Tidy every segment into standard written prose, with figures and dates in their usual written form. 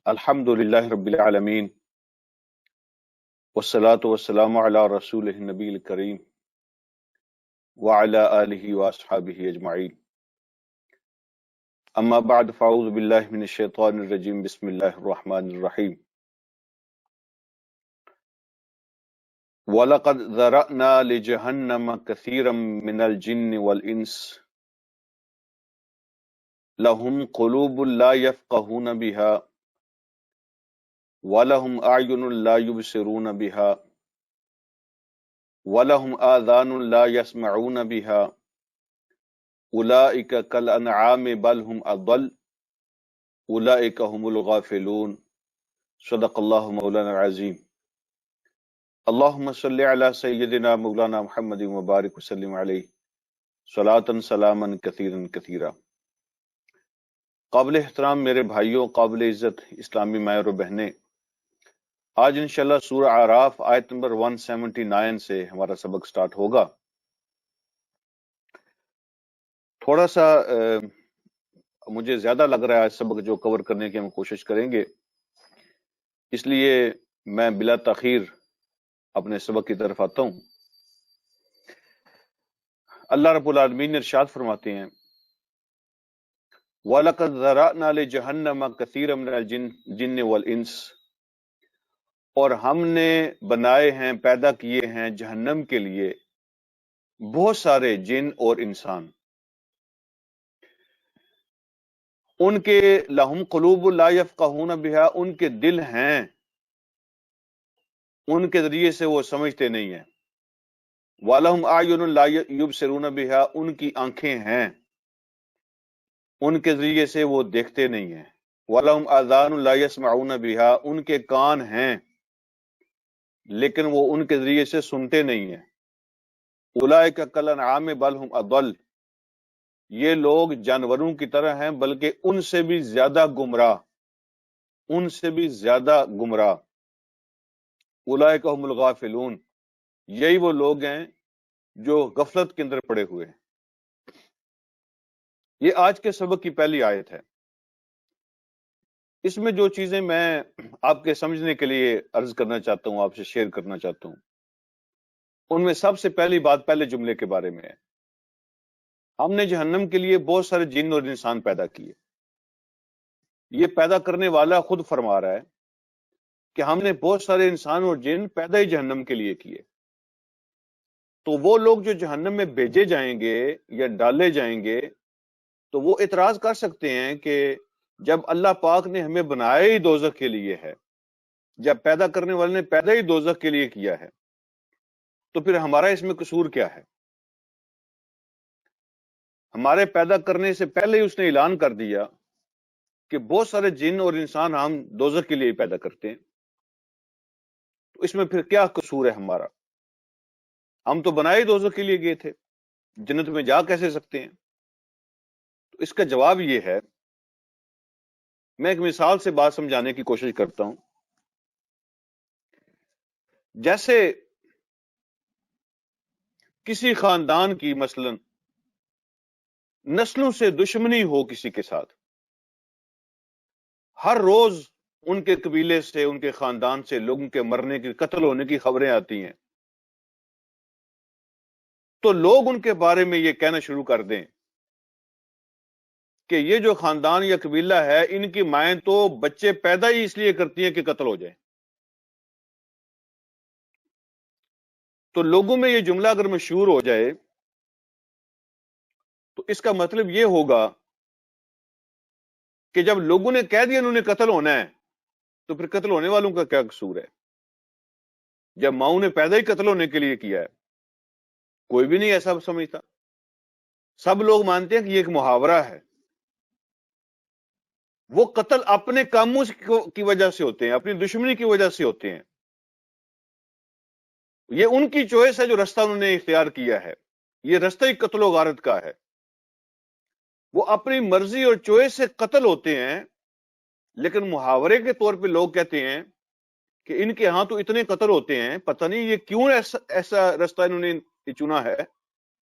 الحمد للہ رب العالمین والصلاة والسلام علی رسول النبی الکریم وعلی آلہ واصحابہ اجمعین اما بعد فاعوذ باللہ من الشیطان الرجیم بسم اللہ الرحمن الرحیم وَلَقَدْ ذَرَأْنَا لِجَهَنَّمَ كَثِيرًا مِنَ الْجِنِّ وَالْإِنسِ لَهُمْ قُلُوبٌ لَا يَفْقَهُونَ بِهَا وَلَهُمْ أَعْيُنٌ لَا يُبْصِرُونَ بِهَا وَلَهُمْ آذَانٌ لَا يَسْمَعُونَ بِهَا أُولَئِكَ كَالْأَنْعَامِ بَلْ هُمْ أَضَلُّ أُولَئِكَ هُمُ الْغَافِلُونَ صدق اللہ مولانا العظیم اللہم صلی علی سیدنا مولانا محمد مبارک وسلم علیہ صلاۃ سلاما کثیرا کثیرا۔ قابل احترام میرے بھائیوں، قابل عزت اسلامی مائر و بہنیں، آج انشاءاللہ سورہ اعراف آیت نمبر 179 سے ہمارا سبق سٹارٹ ہوگا۔ تھوڑا سا مجھے زیادہ لگ رہا ہے سبق جو کور کرنے کی ہم کوشش کریں گے، اس لیے میں بلا تاخیر اپنے سبق کی طرف آتا ہوں۔ اللہ رب العالمین ارشاد فرماتے ہیں وَلَقَدْ ذَرَأْنَا لِجَهَنَّمَ كَثِيرًا مِنَ الْجِنِّ وَالْإِنسِ، اور ہم نے بنائے ہیں، پیدا کیے ہیں جہنم کے لیے بہت سارے جن اور انسان۔ ان کے لہم قلوب لا یفقہون بہا، ان کے دل ہیں، ان کے ذریعے سے وہ سمجھتے نہیں ہیں۔ وَلَهُمْ أَعْيُنٌ لَا يُبْصِرُونَ بِهَا، ان کی آنکھیں ہیں، ان کے ذریعے سے وہ دیکھتے نہیں ہیں۔ وَلَهُمْ آذَانٌ لَا يَسْمَعُونَ بِهَا، ان کے کان ہیں لیکن وہ ان کے ذریعے سے سنتے نہیں ہیں۔ أُولَئِكَ كَالْأَنْعَامِ بَلْ هُمْ أَضَلُّ، یہ لوگ جانوروں کی طرح ہیں بلکہ ان سے بھی زیادہ گمراہ، ان سے بھی زیادہ گمراہ۔ أُولَئِكَ هُمُ الْغَافِلُونَ، یہی وہ لوگ ہیں جو غفلت کے اندر پڑے ہوئے ہیں۔ یہ آج کے سبق کی پہلی آیت ہے۔ اس میں جو چیزیں میں آپ کے سمجھنے کے لیے عرض کرنا چاہتا ہوں، آپ سے شیئر کرنا چاہتا ہوں، ان میں سب سے پہلی بات پہلے جملے کے بارے میں ہے۔ ہم نے جہنم کے لیے بہت سارے جن اور انسان پیدا کیے۔ یہ پیدا کرنے والا خود فرما رہا ہے کہ ہم نے بہت سارے انسان اور جن پیدا ہی جہنم کے لیے کیے۔ تو وہ لوگ جو جہنم میں بھیجے جائیں گے یا ڈالے جائیں گے تو وہ اعتراض کر سکتے ہیں کہ جب اللہ پاک نے ہمیں بنایا ہی دوزخ کے لیے ہے، جب پیدا کرنے والے نے پیدا ہی دوزخ کے لیے کیا ہے، تو پھر ہمارا اس میں قصور کیا ہے؟ ہمارے پیدا کرنے سے پہلے ہی اس نے اعلان کر دیا کہ بہت سارے جن اور انسان ہم دوزخ کے لیے پیدا کرتے ہیں، تو اس میں پھر کیا قصور ہے ہمارا؟ ہم تو بنائے ہی دوزخ کے لیے گئے تھے، جنت میں جا کیسے سکتے ہیں؟ تو اس کا جواب یہ ہے، میں ایک مثال سے بات سمجھانے کی کوشش کرتا ہوں۔ جیسے کسی خاندان کی مثلا نسلوں سے دشمنی ہو کسی کے ساتھ، ہر روز ان کے قبیلے سے، ان کے خاندان سے لوگوں کے مرنے کی، قتل ہونے کی خبریں آتی ہیں، تو لوگ ان کے بارے میں یہ کہنا شروع کر دیں کہ یہ جو خاندان یا قبیلہ ہے، ان کی مائیں تو بچے پیدا ہی اس لیے کرتی ہیں کہ قتل ہو جائے۔ تو لوگوں میں یہ جملہ اگر مشہور ہو جائے تو اس کا مطلب یہ ہوگا کہ جب لوگوں نے کہہ دیا انہوں نے قتل ہونا ہے، تو پھر قتل ہونے والوں کا کیا قصور ہے؟ جب ماؤں نے پیدا ہی قتل ہونے کے لیے کیا ہے، کوئی بھی نہیں ایسا سمجھتا۔ سب لوگ مانتے ہیں کہ یہ ایک محاورہ ہے۔ وہ قتل اپنے کاموں کی وجہ سے ہوتے ہیں، اپنی دشمنی کی وجہ سے ہوتے ہیں۔ یہ ان کی چوائس ہے جو رستہ انہوں نے اختیار کیا ہے، یہ رستہ ہی قتل و غارت کا ہے۔ وہ اپنی مرضی اور چوائس سے قتل ہوتے ہیں، لیکن محاورے کے طور پہ لوگ کہتے ہیں کہ ان کے ہاں تو اتنے قتل ہوتے ہیں، پتہ نہیں یہ کیوں ایسا رستہ انہوں نے چنا ہے،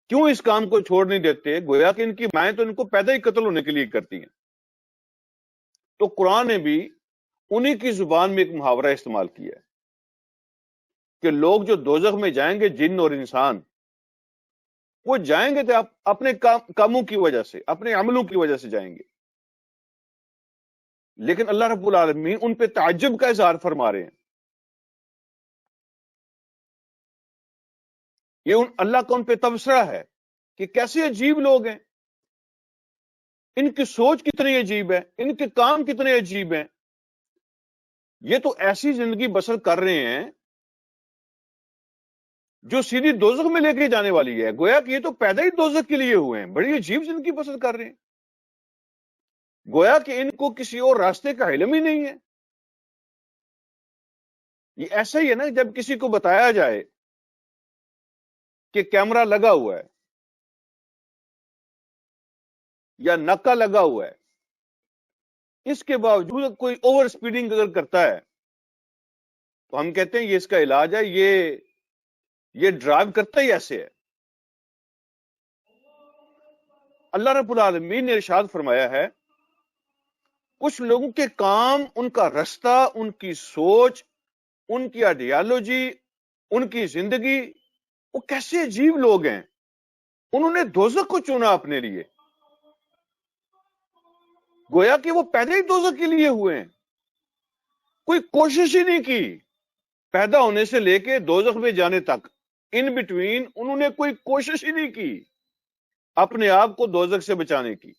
کیوں اس کام کو چھوڑ نہیں دیتے، گویا کہ ان کی مائیں تو ان کو پیدا ہی قتل ہونے کے لیے کرتی ہیں۔ تو قرآن نے بھی انہی کی زبان میں ایک محاورہ استعمال کیا ہے کہ لوگ جو دوزخ میں جائیں گے، جن اور انسان، وہ جائیں گے تو اپنے کاموں کی وجہ سے، اپنے عملوں کی وجہ سے جائیں گے، لیکن اللہ رب العالمین ان پہ تعجب کا اظہار فرما رہے ہیں۔ یہ اللہ کا ان پہ تبصرہ ہے کہ کیسے عجیب لوگ ہیں، ان کی سوچ کتنی عجیب ہے، ان کے کام کتنے عجیب ہیں۔ یہ تو ایسی زندگی بسر کر رہے ہیں جو سیدھی دوزخ میں لے کے جانے والی ہے، گویا کہ یہ تو پیدا ہی دوزخ کے لیے ہوئے ہیں، بڑی عجیب زندگی بسر کر رہے ہیں، گویا کہ ان کو کسی اور راستے کا علم ہی نہیں ہے۔ یہ ایسا ہی ہے نا، جب کسی کو بتایا جائے کہ کیمرہ لگا ہوا ہے یا نکا لگا ہوا ہے، اس کے باوجود کوئی اوور سپیڈنگ اگر کرتا ہے تو ہم کہتے ہیں یہ اس کا علاج ہے، یہ ڈرائیو کرتا ہی ایسے ہے۔ اللہ رب العالمین نے ارشاد فرمایا ہے کچھ لوگوں کے کام، ان کا رستہ، ان کی سوچ، ان کی آئیڈیالوجی، ان کی زندگی، وہ کیسے عجیب لوگ ہیں، انہوں نے دوزخ کو چنا اپنے لیے، گویا کہ وہ پیدا ہی دوزخ کے لیے ہوئے ہیں، کوئی کوشش ہی نہیں کی پیدا ہونے سے لے کے دوزخ میں جانے تک، ان بٹوین انہوں نے کوئی کوشش ہی نہیں کی اپنے آپ کو دوزخ سے بچانے کی،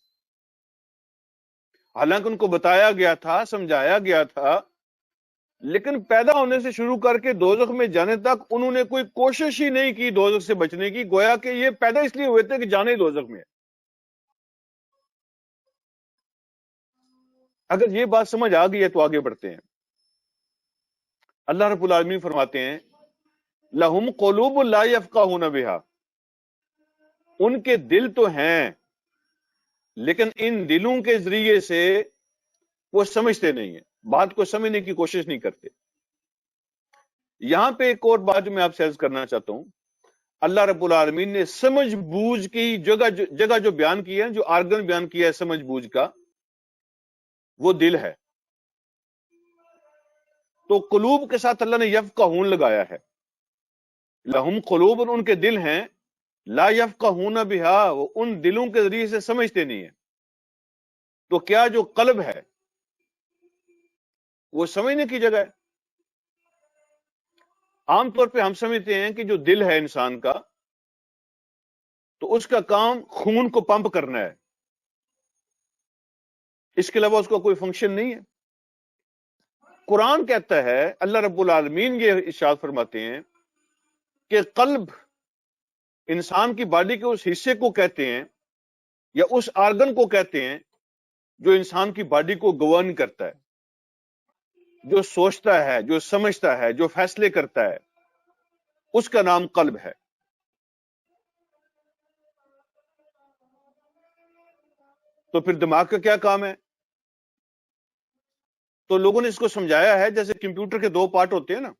حالانکہ ان کو بتایا گیا تھا، سمجھایا گیا تھا، لیکن پیدا ہونے سے شروع کر کے دوزخ میں جانے تک انہوں نے کوئی کوشش ہی نہیں کی دوزخ سے بچنے کی، گویا کہ یہ پیدا اس لیے ہوئے تھے کہ جانے ہی دوزخ میں ہے۔ اگر یہ بات سمجھ آ گئی ہے تو آگے بڑھتے ہیں۔ اللہ رب العالمین فرماتے ہیں لَهُمْ قُلُوبٌ لَا يَفْقَهُونَ بِهَا، ان کے دل تو ہیں لیکن ان دلوں کے ذریعے سے وہ سمجھتے نہیں ہیں، بات کو سمجھنے کی کوشش نہیں کرتے۔ یہاں پہ ایک اور بات جو میں آپ سے عرض کرنا چاہتا ہوں، اللہ رب العالمین نے سمجھ بوجھ کی جگہ جو بیان کی ہے، جو آرگن بیان کیا ہے سمجھ بوجھ کا، وہ دل ہے۔ تو قلوب کے ساتھ اللہ نے یفقہون لگایا ہے، لہم قلوب، ان کے دل ہیں، لا یفقہون بہا، وہ ان دلوں کے ذریعے سے سمجھتے نہیں ہیں۔ تو کیا جو قلب ہے وہ سمجھنے کی جگہ ہے؟ عام طور پہ ہم سمجھتے ہیں کہ جو دل ہے انسان کا تو اس کا کام خون کو پمپ کرنا ہے، اس کے علاوہ اس کا کوئی فنکشن نہیں ہے۔ قرآن کہتا ہے، اللہ رب العالمین یہ ارشاد فرماتے ہیں کہ قلب انسان کی باڈی کے اس حصے کو کہتے ہیں یا اس آرگن کو کہتے ہیں جو انسان کی باڈی کو گورن کرتا ہے، جو سوچتا ہے، جو سمجھتا ہے، جو فیصلے کرتا ہے، اس کا نام قلب ہے۔ تو پھر دماغ کا کیا کام ہے؟ تو لوگوں نے اس کو سمجھایا ہے جیسے کمپیوٹر کے دو پارٹ ہوتے ہیں نا،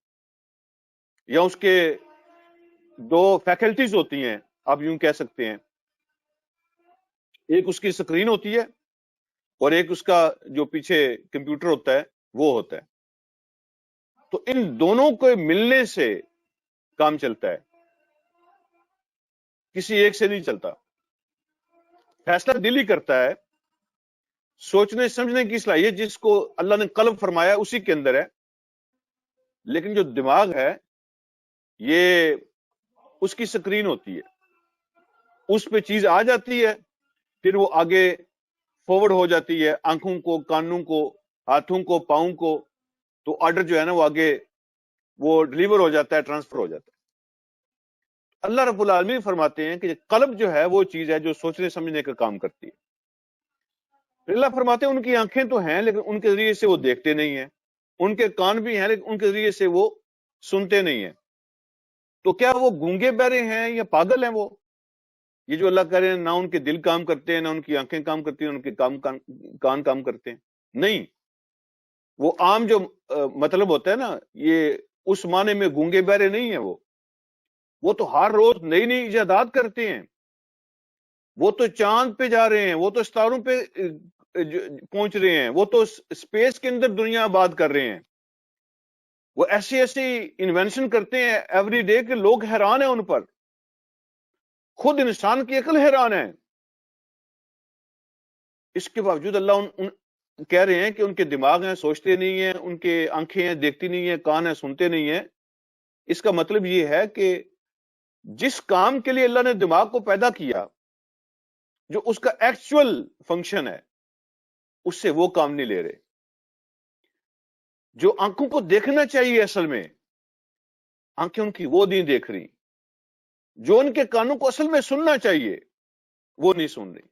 یا اس کے دو فیکلٹیز ہوتی ہیں، آپ یوں کہہ سکتے ہیں، ایک اس کی سکرین ہوتی ہے اور ایک اس کا جو پیچھے کمپیوٹر ہوتا ہے وہ ہوتا ہے۔ تو ان دونوں کے ملنے سے کام چلتا ہے، کسی ایک سے نہیں چلتا۔ فیصلہ دل ہی کرتا ہے، سوچنے سمجھنے کی صلاحیت جس کو اللہ نے قلب فرمایا اسی کے اندر ہے، لیکن جو دماغ ہے یہ اس کی سکرین ہوتی ہے، اس پہ چیز آ جاتی ہے، پھر وہ آگے فارورڈ ہو جاتی ہے، آنکھوں کو، کانوں کو، ہاتھوں کو، پاؤں کو، تو آرڈر جو ہے نا وہ آگے وہ ڈلیور ہو جاتا ہے، ٹرانسفر ہو جاتا ہے۔ اللہ رب العالمین فرماتے ہیں کہ قلب جو ہے وہ چیز ہے جو سوچنے سمجھنے کا کام کرتی ہے۔ پھر اللہ فرماتے ہیں ان کی آنکھیں تو ہیں لیکن ان کے ذریعے سے وہ دیکھتے نہیں ہیں، ان کے کان بھی ہیں لیکن ان کے ذریعے سے وہ سنتے نہیں ہیں۔ تو کیا وہ گونگے بہرے ہیں یا پاگل ہیں؟ وہ یہ جو اللہ کہہ رہے ہیں نہ ان کے دل کام کرتے ہیں، نہ ان کی آنکھیں کام کرتی ہیں، ان کے کان کام کرتے ہیں؟ نہیں، وہ عام جو مطلب ہوتا ہے نا، یہ اس معنی میں گونگے بہرے نہیں ہیں۔ وہ تو ہر روز نئی نئی ایجادات کرتے ہیں، وہ تو چاند پہ جا رہے ہیں، وہ تو ستاروں پہ پہنچ رہے ہیں، وہ تو اسپیس کے اندر دنیا آباد کر رہے ہیں، وہ ایسی ایسی انوینشن کرتے ہیں ایوری ڈے کہ لوگ حیران ہیں ان پر، خود انسان کی عقل حیران ہے۔ اس کے باوجود اللہ کہہ رہے ہیں کہ ان کے دماغ ہیں، سوچتے نہیں ہیں، ان کے آنکھیں ہیں، دیکھتی نہیں ہیں، کان ہیں، سنتے نہیں ہیں۔ اس کا مطلب یہ ہے کہ جس کام کے لیے اللہ نے دماغ کو پیدا کیا، جو اس کا ایکچوئل فنکشن ہے، اس سے وہ کام نہیں لے رہے۔ جو آنکھوں کو دیکھنا چاہیے اصل میں، آنکھیں ان کی وہ نہیں دیکھ رہی، جو ان کے کانوں کو اصل میں سننا چاہیے وہ نہیں سن رہی۔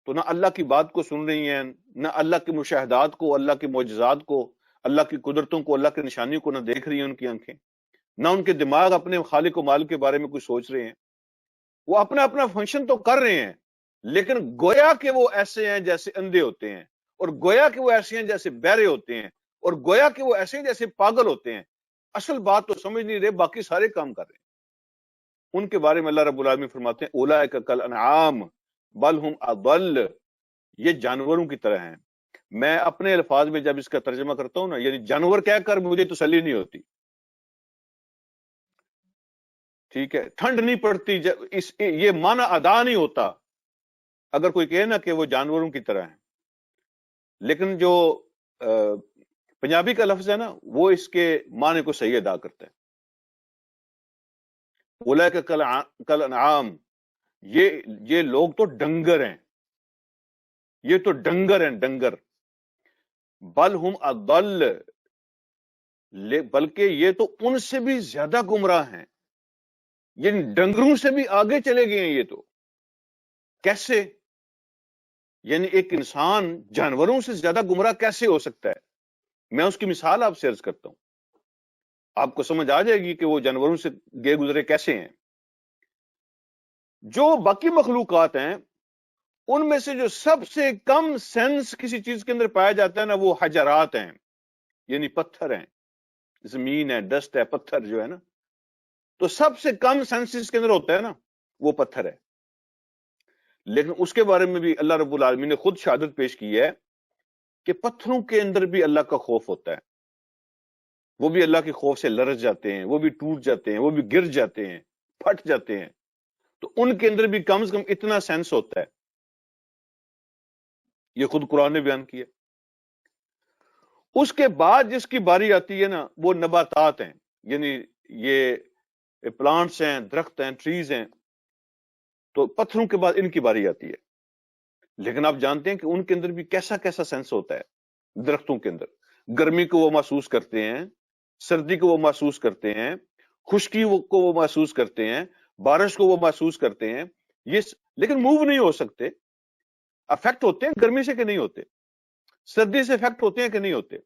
تو نہ اللہ کی بات کو سن رہی ہیں، نہ اللہ کے مشاہدات کو، اللہ کے معجزات کو، اللہ کی قدرتوں کو، اللہ کی نشانیوں کو نہ دیکھ رہی ہیں ان کی آنکھیں، نہ ان کے دماغ اپنے خالق و مالک کے بارے میں کچھ سوچ رہے ہیں۔ وہ اپنا اپنا فنکشن تو کر رہے ہیں، لیکن گویا کہ وہ ایسے ہیں جیسے اندھے ہوتے ہیں، اور گویا کہ وہ ایسے ہیں جیسے بہرے ہوتے ہیں، اور گویا کہ وہ ایسے ہیں جیسے پاگل ہوتے ہیں۔ اصل بات تو سمجھ نہیں رہے، باقی سارے کام کر رہے ہیں۔ ان کے بارے میں اللہ رب العالمین فرماتے ہیں اولئک کالانعام بل ہم اضل، یہ جانوروں کی طرح ہیں۔ میں اپنے الفاظ میں جب اس کا ترجمہ کرتا ہوں نا، یعنی جانور کہہ کر مجھے تسلی نہیں ہوتی، ٹھیک ہے، ٹھنڈ نہیں پڑتی، یہ معنی ادا نہیں ہوتا اگر کوئی کہے نا کہ وہ جانوروں کی طرح ہیں۔ لیکن جو پنجابی کا لفظ ہے نا، وہ اس کے معنی کو صحیح ادا کرتا ہے۔ اولئک کالانعام، یہ لوگ تو ڈنگر ہیں، یہ تو ڈنگر ہیں، ڈنگر۔ بل ہم اضل، بلکہ یہ تو ان سے بھی زیادہ گمراہ ہیں، یعنی ڈنگروں سے بھی آگے چلے گئے ہیں یہ تو۔ کیسے؟ یعنی ایک انسان جانوروں سے زیادہ گمراہ کیسے ہو سکتا ہے؟ میں اس کی مثال آپ سے عرض کرتا ہوں، آپ کو سمجھ آ جائے گی کہ وہ جانوروں سے گئے گزرے کیسے ہیں۔ جو باقی مخلوقات ہیں ان میں سے جو سب سے کم سینس کسی چیز کے اندر پایا جاتا ہے نا، وہ حجرات ہیں، یعنی پتھر ہیں، زمین ہے، ڈسٹ ہے، پتھر جو ہے نا، تو سب سے کم سینس اس کے اندر ہوتا ہے نا، وہ پتھر ہے۔ لیکن اس کے بارے میں بھی اللہ رب العالمین نے خود شہادت پیش کی ہے کہ پتھروں کے اندر بھی اللہ کا خوف ہوتا ہے، وہ بھی اللہ کے خوف سے لرز جاتے ہیں، وہ بھی ٹوٹ جاتے ہیں، وہ بھی گر جاتے ہیں، پھٹ جاتے ہیں۔ تو ان کے اندر بھی کم سے کم اتنا سینس ہوتا ہے، یہ خود قرآن نے بیان کیا۔ اس کے بعد جس کی باری آتی ہے نا، وہ نباتات ہیں، یعنی یہ پلانٹس ہیں، درخت ہیں، ٹریز ہیں۔ تو پتھروں کے بعد ان کی باری آتی ہے۔ لیکن آپ جانتے ہیں کہ ان کے اندر بھی کیسا کیسا سینس ہوتا ہے۔ درختوں کے اندر گرمی کو وہ محسوس کرتے ہیں، سردی کو وہ محسوس کرتے ہیں، خشکی کو وہ محسوس کرتے ہیں، بارش کو وہ محسوس کرتے ہیں، لیکن موو نہیں ہو سکتے۔ افیکٹ ہوتے ہیں گرمی سے کہ نہیں ہوتے، سردی سے افیکٹ ہوتے ہیں کہ نہیں ہوتے،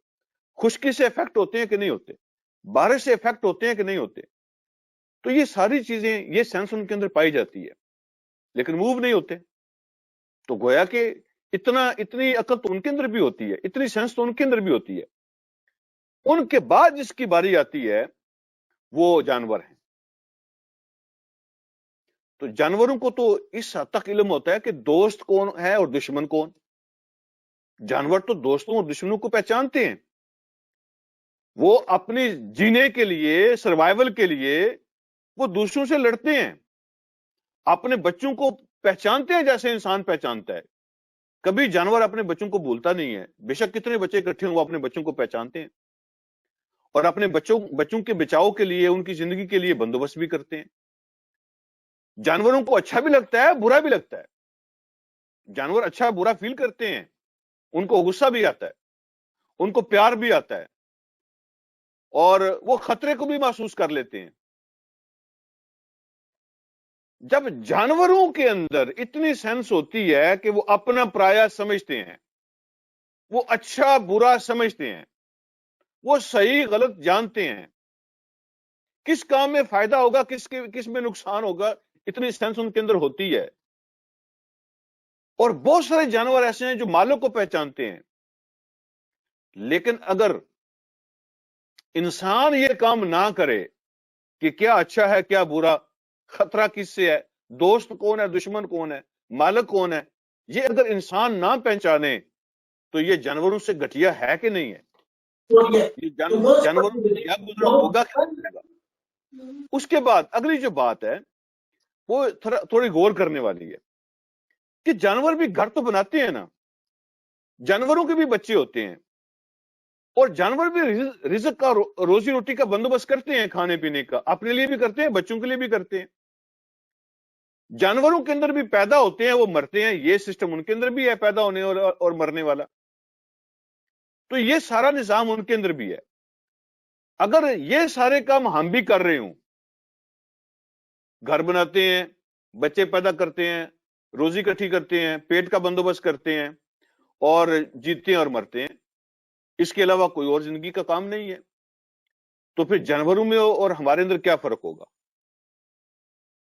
خشکی سے افیکٹ ہوتے ہیں کہ نہیں ہوتے، بارش سے افیکٹ ہوتے ہیں کہ نہیں ہوتے۔ تو یہ ساری چیزیں، یہ سینس ان کے اندر پائی جاتی ہے، لیکن موو نہیں ہوتے۔ تو گویا کہ اتنی عقل تو ان کے اندر بھی ہوتی ہے، اتنی سینس تو ان کے اندر بھی ہوتی ہے۔ ان کے بعد جس کی باری آتی ہے وہ جانور ہیں۔ تو جانوروں کو تو اس حد تک علم ہوتا ہے کہ دوست کون ہے اور دشمن کون۔ جانور تو دوستوں اور دشمنوں کو پہچانتے ہیں، وہ اپنے جینے کے لیے، سروائیول کے لیے وہ دوسروں سے لڑتے ہیں، اپنے بچوں کو پہچانتے ہیں جیسے انسان پہچانتا ہے۔ کبھی جانور اپنے بچوں کو بھولتا نہیں ہے، بے شک کتنے بچے اکٹھے ہوں وہ اپنے بچوں کو پہچانتے ہیں، اور اپنے بچوں کے بچاؤ کے لیے، ان کی زندگی کے لیے بندوبست بھی کرتے ہیں۔ جانوروں کو اچھا بھی لگتا ہے، برا بھی لگتا ہے۔ جانور اچھا برا فیل کرتے ہیں، ان کو غصہ بھی آتا ہے، ان کو پیار بھی آتا ہے، اور وہ خطرے کو بھی محسوس کر لیتے ہیں۔ جب جانوروں کے اندر اتنی سینس ہوتی ہے کہ وہ اپنا پرایا سمجھتے ہیں، وہ اچھا برا سمجھتے ہیں، وہ صحیح غلط جانتے ہیں، کس کام میں فائدہ ہوگا، کس میں نقصان ہوگا، اتنی سینس ان کے اندر ہوتی ہے۔ اور بہت سارے جانور ایسے ہیں جو مالک کو پہچانتے ہیں، لیکن اگر انسان یہ کام نہ کرے کہ کیا اچھا ہے کیا برا، خطرہ کس سے ہے، دوست کون ہے، دشمن کون ہے، مالک کون ہے، یہ اگر انسان نہ پہچانے تو یہ جانوروں سے گھٹیا ہے کہ نہیں ہے؟ یہ جانوروں سے کیا گزرا ہوگا کیا گزرے گا؟ اس کے بعد اگلی جو بات ہے وہ تھوڑی غور کرنے والی ہے کہ جانور بھی گھر تو بناتے ہیں نا، جانوروں کے بھی بچے ہوتے ہیں، اور جانور بھی رزق کا روزی روٹی کا بندوبست کرتے ہیں، کھانے پینے کا اپنے لیے بھی کرتے ہیں، بچوں کے لیے بھی کرتے ہیں۔ جانوروں کے اندر بھی پیدا ہوتے ہیں، وہ مرتے ہیں، یہ سسٹم ان کے اندر بھی ہے، پیدا ہونے اور مرنے والا۔ تو یہ سارا نظام ان کے اندر بھی ہے۔ اگر یہ سارے کام ہم بھی کر رہے ہوں، گھر بناتے ہیں، بچے پیدا کرتے ہیں، روزی اکٹھی کرتے ہیں، پیٹ کا بندوبست کرتے ہیں، اور جیتے ہیں اور مرتے ہیں، اس کے علاوہ کوئی اور زندگی کا کام نہیں ہے، تو پھر جانوروں میں اور ہمارے اندر کیا فرق ہوگا؟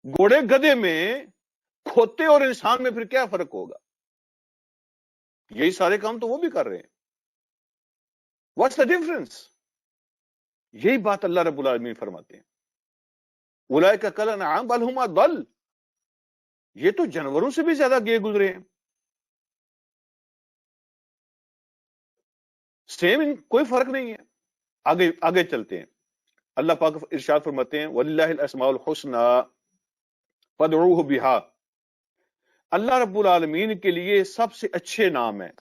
گھوڑے گدھے میں، کھوتے اور انسان میں پھر کیا فرق ہوگا؟ یہی سارے کام تو وہ بھی کر رہے ہیں۔ What's the difference? یہی بات اللہ رب العالمین فرماتے ہیں، اولئک کالانعام بل ھم اضل، یہ تو جانوروں سے بھی زیادہ گئے گزرے ہیں۔ سیم، کوئی فرق نہیں ہے۔ آگے چلتے ہیں، اللہ پاک ارشاد فرماتے ہیں وَلِلَّهِ الْأَسْمَاءُ الْحُسْنَى فَادْعُوهُ بِهَا، اللہ رب العالمین کے لیے سب سے اچھے نام ہیں،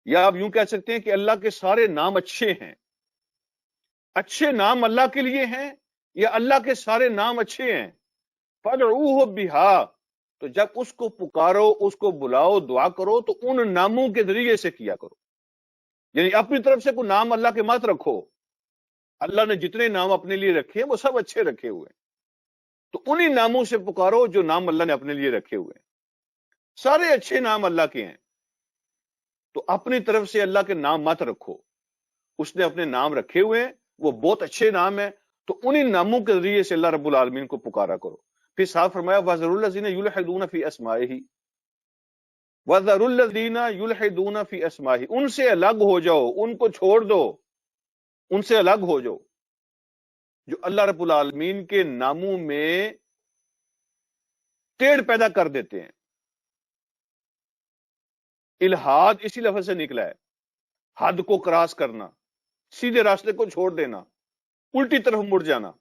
یا آپ یوں کہہ سکتے ہیں کہ اللہ کے سارے نام اچھے ہیں۔ اچھے نام اللہ کے لیے ہیں یا اللہ کے سارے نام اچھے ہیں؟ فَادْعُوهُ بِهَا، تو جب اس کو پکارو، اس کو بلاؤ، دعا کرو تو ان ناموں کے ذریعے سے کیا کرو، یعنی اپنی طرف سے کوئی نام اللہ کے مت رکھو۔ اللہ نے جتنے نام اپنے لیے رکھے ہیں وہ سب اچھے رکھے ہوئے ہیں، تو انہی ناموں سے پکارو جو نام اللہ نے اپنے لیے رکھے ہوئے ہیں۔ سارے اچھے نام اللہ کے ہیں، تو اپنی طرف سے اللہ کے نام مت رکھو، اس نے اپنے نام رکھے ہوئے ہیں، وہ بہت اچھے نام ہیں، تو انہی ناموں کے ذریعے سے اللہ رب العالمین کو پکارا کرو۔ پھر صاف فرمایا وَذَرُوا الَّذِينَ يُلْحِدُونَ فِي أَسْمَائِهِ، وَذَرُوا الَّذِينَ يُلْحِدُونَ فِي أَسْمَائِهِ، ان سے الگ ہو جاؤ، ان کو چھوڑ دو، ان سے الگ ہو جاؤ جو اللہ رب العالمین کے ناموں میں ٹیڑھ پیدا کر دیتے ہیں۔ الہاد اسی لفظ سے نکلا ہے، حد کو کراس کرنا، سیدھے راستے کو چھوڑ دینا، الٹی طرف مڑ جانا۔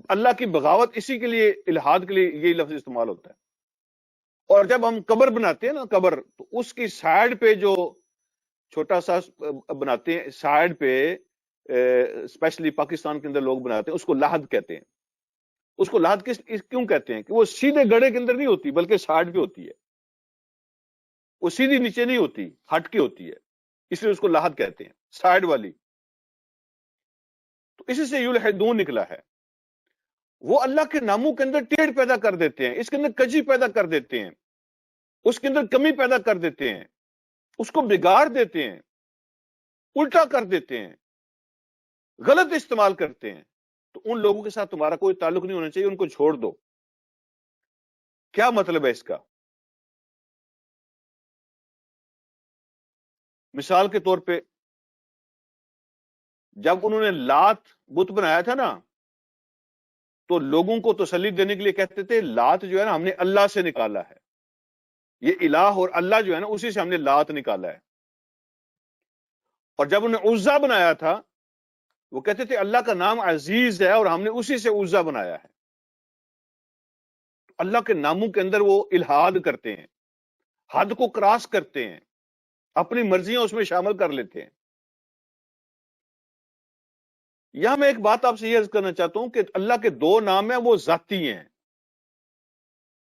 اللہ کی بغاوت، اسی کے لیے الہاد کے لیے یہی لفظ استعمال ہوتا ہے۔ اور جب ہم قبر بناتے ہیں نا، قبر، تو اس کی سائڈ پہ جو چھوٹا سا بناتے ہیں، سائڈ پہ اسپیشلی پاکستان کے اندر لوگ بناتے ہیں، اس کو لحد کہتے ہیں۔ اس کو لحد کیوں کہتے ہیں؟ کہ وہ سیدھے گڑھے کے اندر نہیں ہوتی بلکہ سائڈ پہ ہوتی ہے، وہ سیدھی نیچے نہیں ہوتی، ہٹ کے ہوتی ہے، اس لیے اس کو لحد کہتے ہیں، سائڈ والی۔ تو اسی سے یلحدون نکلا ہے۔ وہ اللہ کے ناموں کے اندر ٹیڑھ پیدا کر دیتے ہیں، اس کے اندر کجی پیدا کر دیتے ہیں، اس کے اندر کمی پیدا کر دیتے ہیں، اس کو بگاڑ دیتے ہیں، الٹا کر دیتے ہیں، غلط استعمال کرتے ہیں۔ تو ان لوگوں کے ساتھ تمہارا کوئی تعلق نہیں ہونا چاہیے، ان کو چھوڑ دو۔ کیا مطلب ہے اس کا؟ مثال کے طور پہ جب انہوں نے لات بت بنایا تھا نا، تو لوگوں کو تسلی دینے کے لیے کہتے تھے لات جو ہے نا ہم نے اللہ سے نکالا ہے، یہ الہ اور اللہ جو ہے نا اسی سے ہم نے لات نکالا ہے۔ اور جب انہوں نے عزا بنایا تھا، وہ کہتے تھے اللہ کا نام عزیز ہے اور ہم نے اسی سے عزا بنایا ہے۔ اللہ کے ناموں کے اندر وہ الہاد کرتے ہیں، حد کو کراس کرتے ہیں، اپنی مرضیاں اس میں شامل کر لیتے ہیں۔ یہاں میں ایک بات آپ سے یہ عرض کرنا چاہتا ہوں کہ اللہ کے دو نام ہیں، وہ ذاتی ہیں،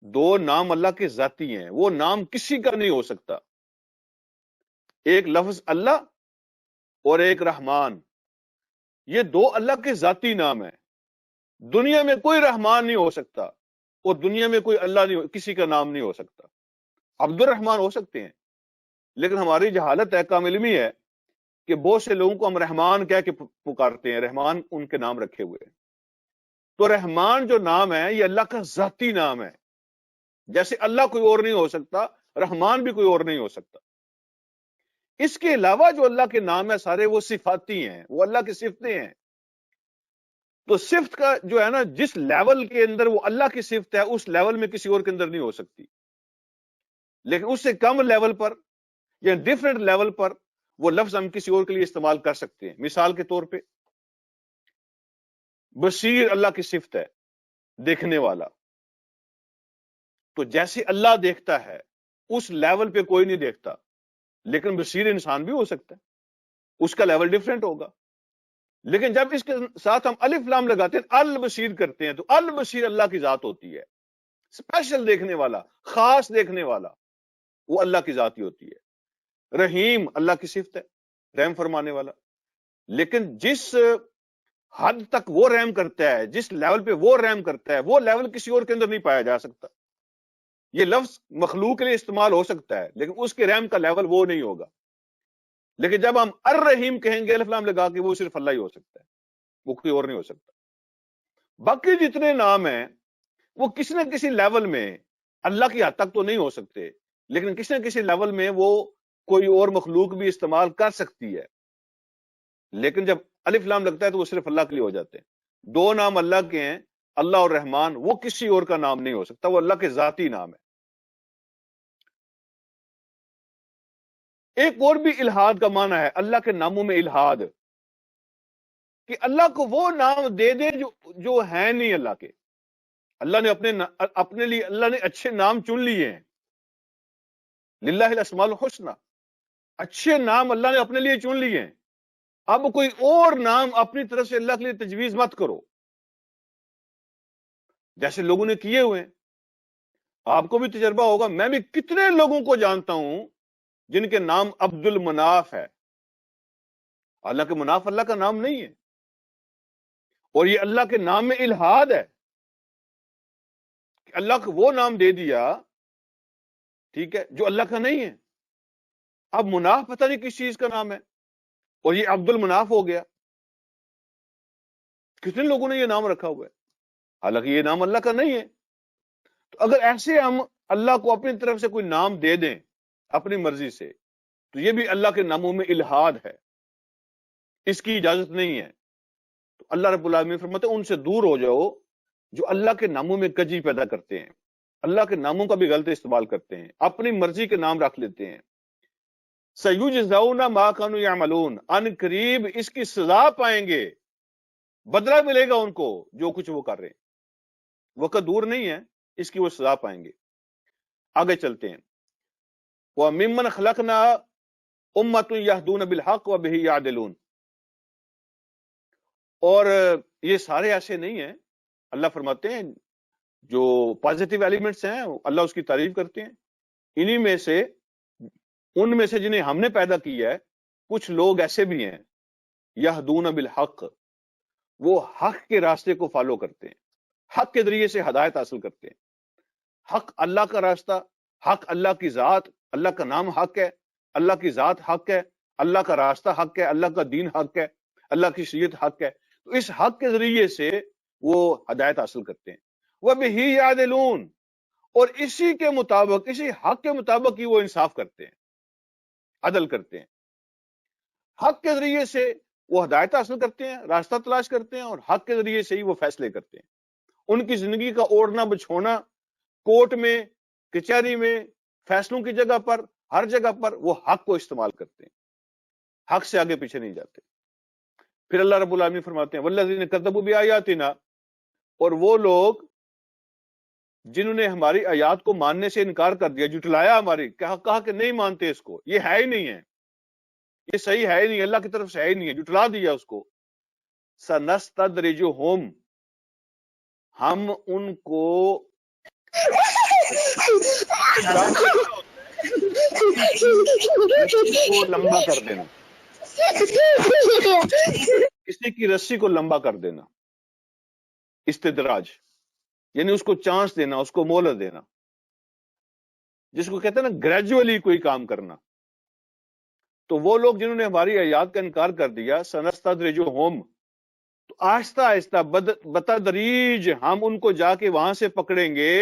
دو نام اللہ کے ذاتی ہیں، وہ نام کسی کا نہیں ہو سکتا۔ ایک لفظ اللہ اور ایک رحمان، یہ دو اللہ کے ذاتی نام ہیں۔ دنیا میں کوئی رحمان نہیں ہو سکتا اور دنیا میں کوئی اللہ نہیں، کسی کا نام نہیں ہو سکتا۔ عبد الرحمان ہو سکتے ہیں، لیکن ہماری جہالت ہے، کم علمی ہے کہ بہت سے لوگوں کو ہم رحمان کہہ کے پکارتے ہیں، رحمان ان کے نام رکھے ہوئے ہیں۔ تو رحمان جو نام ہے یہ اللہ کا ذاتی نام ہے، جیسے اللہ کوئی اور نہیں ہو سکتا، رحمان بھی کوئی اور نہیں ہو سکتا۔ اس کے علاوہ جو اللہ کے نام ہے سارے وہ صفاتی ہیں، وہ اللہ کی صفتیں ہیں۔ تو صفت کا جو ہے نا جس لیول کے اندر وہ اللہ کی صفت ہے، اس لیول میں کسی اور کے اندر نہیں ہو سکتی، لیکن اس سے کم لیول پر یا ڈفرینٹ لیول پر وہ لفظ ہم کسی اور کے لیے استعمال کر سکتے ہیں. مثال کے طور پہ بصیر اللہ کی صفت ہے، دیکھنے والا. تو جیسے اللہ دیکھتا ہے اس لیول پہ کوئی نہیں دیکھتا، لیکن بصیر انسان بھی ہو سکتا ہے، اس کا لیول ڈفرینٹ ہوگا. لیکن جب اس کے ساتھ ہم الف لام لگاتے ہیں، البصیر کرتے ہیں، تو البصیر اللہ کی ذات ہوتی ہے، اسپیشل دیکھنے والا، خاص دیکھنے والا، وہ اللہ کی ذات ہی ہوتی ہے. رحیم اللہ کی صفت ہے، رحم فرمانے والا. لیکن جس حد تک وہ رحم کرتا ہے، جس لیول پہ وہ رحم کرتا ہے، وہ لیول کسی اور کے اندر نہیں پایا جا سکتا. یہ لفظ مخلوق کے لیے استعمال ہو سکتا ہے، لیکن اس کے رحم کا لیول وہ نہیں ہوگا. لیکن جب ہم الرحیم کہیں گے الف لام لگا کے، وہ صرف اللہ ہی ہو سکتا ہے، وہ کوئی اور نہیں ہو سکتا. باقی جتنے نام ہیں وہ کسی نہ کسی لیول میں اللہ کی حد تک تو نہیں ہو سکتے، لیکن کسی نہ کسی لیول میں وہ کوئی اور مخلوق بھی استعمال کر سکتی ہے. لیکن جب الف لام لگتا ہے تو وہ صرف اللہ کے لیے ہو جاتے ہیں. دو نام اللہ کے ہیں، اللہ اور رحمان، وہ کسی اور کا نام نہیں ہو سکتا، وہ اللہ کے ذاتی نام ہے. ایک اور بھی الہاد کا معنی ہے اللہ کے ناموں میں الہاد، کہ اللہ کو وہ نام دے دے جو ہے نہیں اللہ کے. اللہ نے اپنے لیے اللہ نے اچھے نام چن لیے ہیں، للہ الاسماء الحسنی، اچھے نام اللہ نے اپنے لیے چن لیے ہیں. اب کوئی اور نام اپنی طرف سے اللہ کے لیے تجویز مت کرو، جیسے لوگوں نے کیے ہوئے ہیں. آپ کو بھی تجربہ ہوگا، میں بھی کتنے لوگوں کو جانتا ہوں جن کے نام عبد المناف ہے. حالانکہ مناف اللہ کا نام نہیں ہے، اور یہ اللہ کے نام میں الہاد ہے کہ اللہ کو وہ نام دے دیا، ٹھیک ہے، جو اللہ کا نہیں ہے. اب مناف پتہ نہیں کس چیز کا نام ہے، اور یہ عبد المناف ہو گیا. کتنے لوگوں نے یہ نام رکھا ہوا ہے، حالانکہ یہ نام اللہ کا نہیں ہے. تو اگر ایسے ہم اللہ کو اپنی طرف سے کوئی نام دے دیں اپنی مرضی سے، تو یہ بھی اللہ کے ناموں میں الہاد ہے، اس کی اجازت نہیں ہے. تو اللہ رب العالمین فرماتے ہیں ان سے دور ہو جاؤ جو اللہ کے ناموں میں کجی پیدا کرتے ہیں، اللہ کے ناموں کا بھی غلط استعمال کرتے ہیں، اپنی مرضی کے نام رکھ لیتے ہیں. سَيُجْزَوْنَ مَا كَانُوا يَعْمَلُونَ، ان قریب اس کی سزا پائیں گے، بدلہ ملے گا ان کو جو کچھ وہ کر رہے ہیں. وقت دور نہیں ہے، اس کی وہ سزا پائیں گے. آگے چلتے ہیں. وَمِمَّنْ خَلَقْنَا أُمَّةٌ يَهْدُونَ بِالْحَقِّ وَبِهِ يَعْدِلُونَ، اور یہ سارے ایسے نہیں ہیں. اللہ فرماتے ہیں جو پازیٹیو ایلیمنٹس ہیں اللہ اس کی تعریف کرتے ہیں. انہی میں سے، ان میں سے جنہیں ہم نے پیدا کیا ہے، کچھ لوگ ایسے بھی ہیں یہدون بالحق، وہ حق کے راستے کو فالو کرتے ہیں، حق کے ذریعے سے ہدایت حاصل کرتے ہیں. حق اللہ کا راستہ، حق اللہ کی ذات، اللہ کا نام حق ہے، اللہ کی ذات حق ہے، اللہ کا راستہ حق ہے، اللہ کا دین حق ہے، اللہ کی شریعت حق ہے. تو اس حق کے ذریعے سے وہ ہدایت حاصل کرتے ہیں. وَبِهِ يَعْدِلُونَ، اور اسی کے مطابق، اسی حق کے مطابق ہی وہ انصاف کرتے ہیں، عدل کرتے ہیں. حق کے ذریعے سے وہ ہدایت حاصل کرتے ہیں، راستہ تلاش کرتے ہیں، اور حق کے ذریعے سے ہی وہ فیصلے کرتے ہیں. ان کی زندگی کا اوڑھنا بچھونا، کورٹ میں، کچہری میں، فیصلوں کی جگہ پر، ہر جگہ پر وہ حق کو استعمال کرتے ہیں، حق سے آگے پیچھے نہیں جاتے. پھر اللہ رب العالمین فرماتے ہیں والذین کذبوا بآیاتنا، اور وہ لوگ جنہوں نے ہماری آیات کو ماننے سے انکار کر دیا، جھٹلایا ہماری، کہا کہ نہیں مانتے اس کو، یہ ہے ہی نہیں ہے، یہ صحیح ہے ہی نہیں، اللہ کی طرف سے ہے ہی نہیں ہے، جھٹلا دیا اس کو. سنستدرجہم، ہم ان کو لمبا کر دینا، کسی کی رسی کو لمبا کر دینا، استدراج یعنی اس کو چانس دینا، اس کو مہلت دینا، جس کو کہتے ہیں نا گریجولی کوئی کام کرنا. تو وہ لوگ جنہوں نے ہماری آیات کا انکار کر دیا، سنستدرجہم، تو آہستہ آہستہ بتدریج ہم ان کو جا کے وہاں سے پکڑیں گے،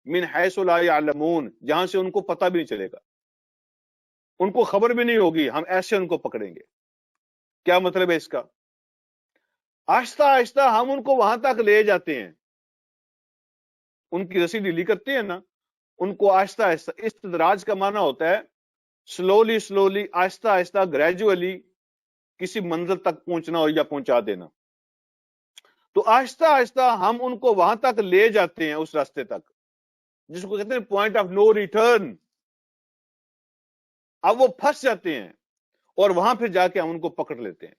من حیث لا یعلمون، جہاں سے ان کو پتہ بھی نہیں چلے گا، ان کو خبر بھی نہیں ہوگی، ہم ایسے ان کو پکڑیں گے. کیا مطلب ہے اس کا؟ آہستہ آہستہ ہم ان کو وہاں تک لے جاتے ہیں، ان کی رسی ڈھیلی کرتے ہیں نا، ان کو آہستہ آہستہ. استدراج کا معنی ہوتا ہے سلولی آہستہ آہستہ گریجولی کسی منزل تک پہنچنا ہو یا پہنچا دینا. تو آہستہ آہستہ ہم ان کو وہاں تک لے جاتے ہیں، اس راستے تک جس کو کہتے ہیں پوائنٹ آف نو ریٹرن. اب وہ پھنس جاتے ہیں اور وہاں پھر جا کے ہم ان کو پکڑ لیتے ہیں.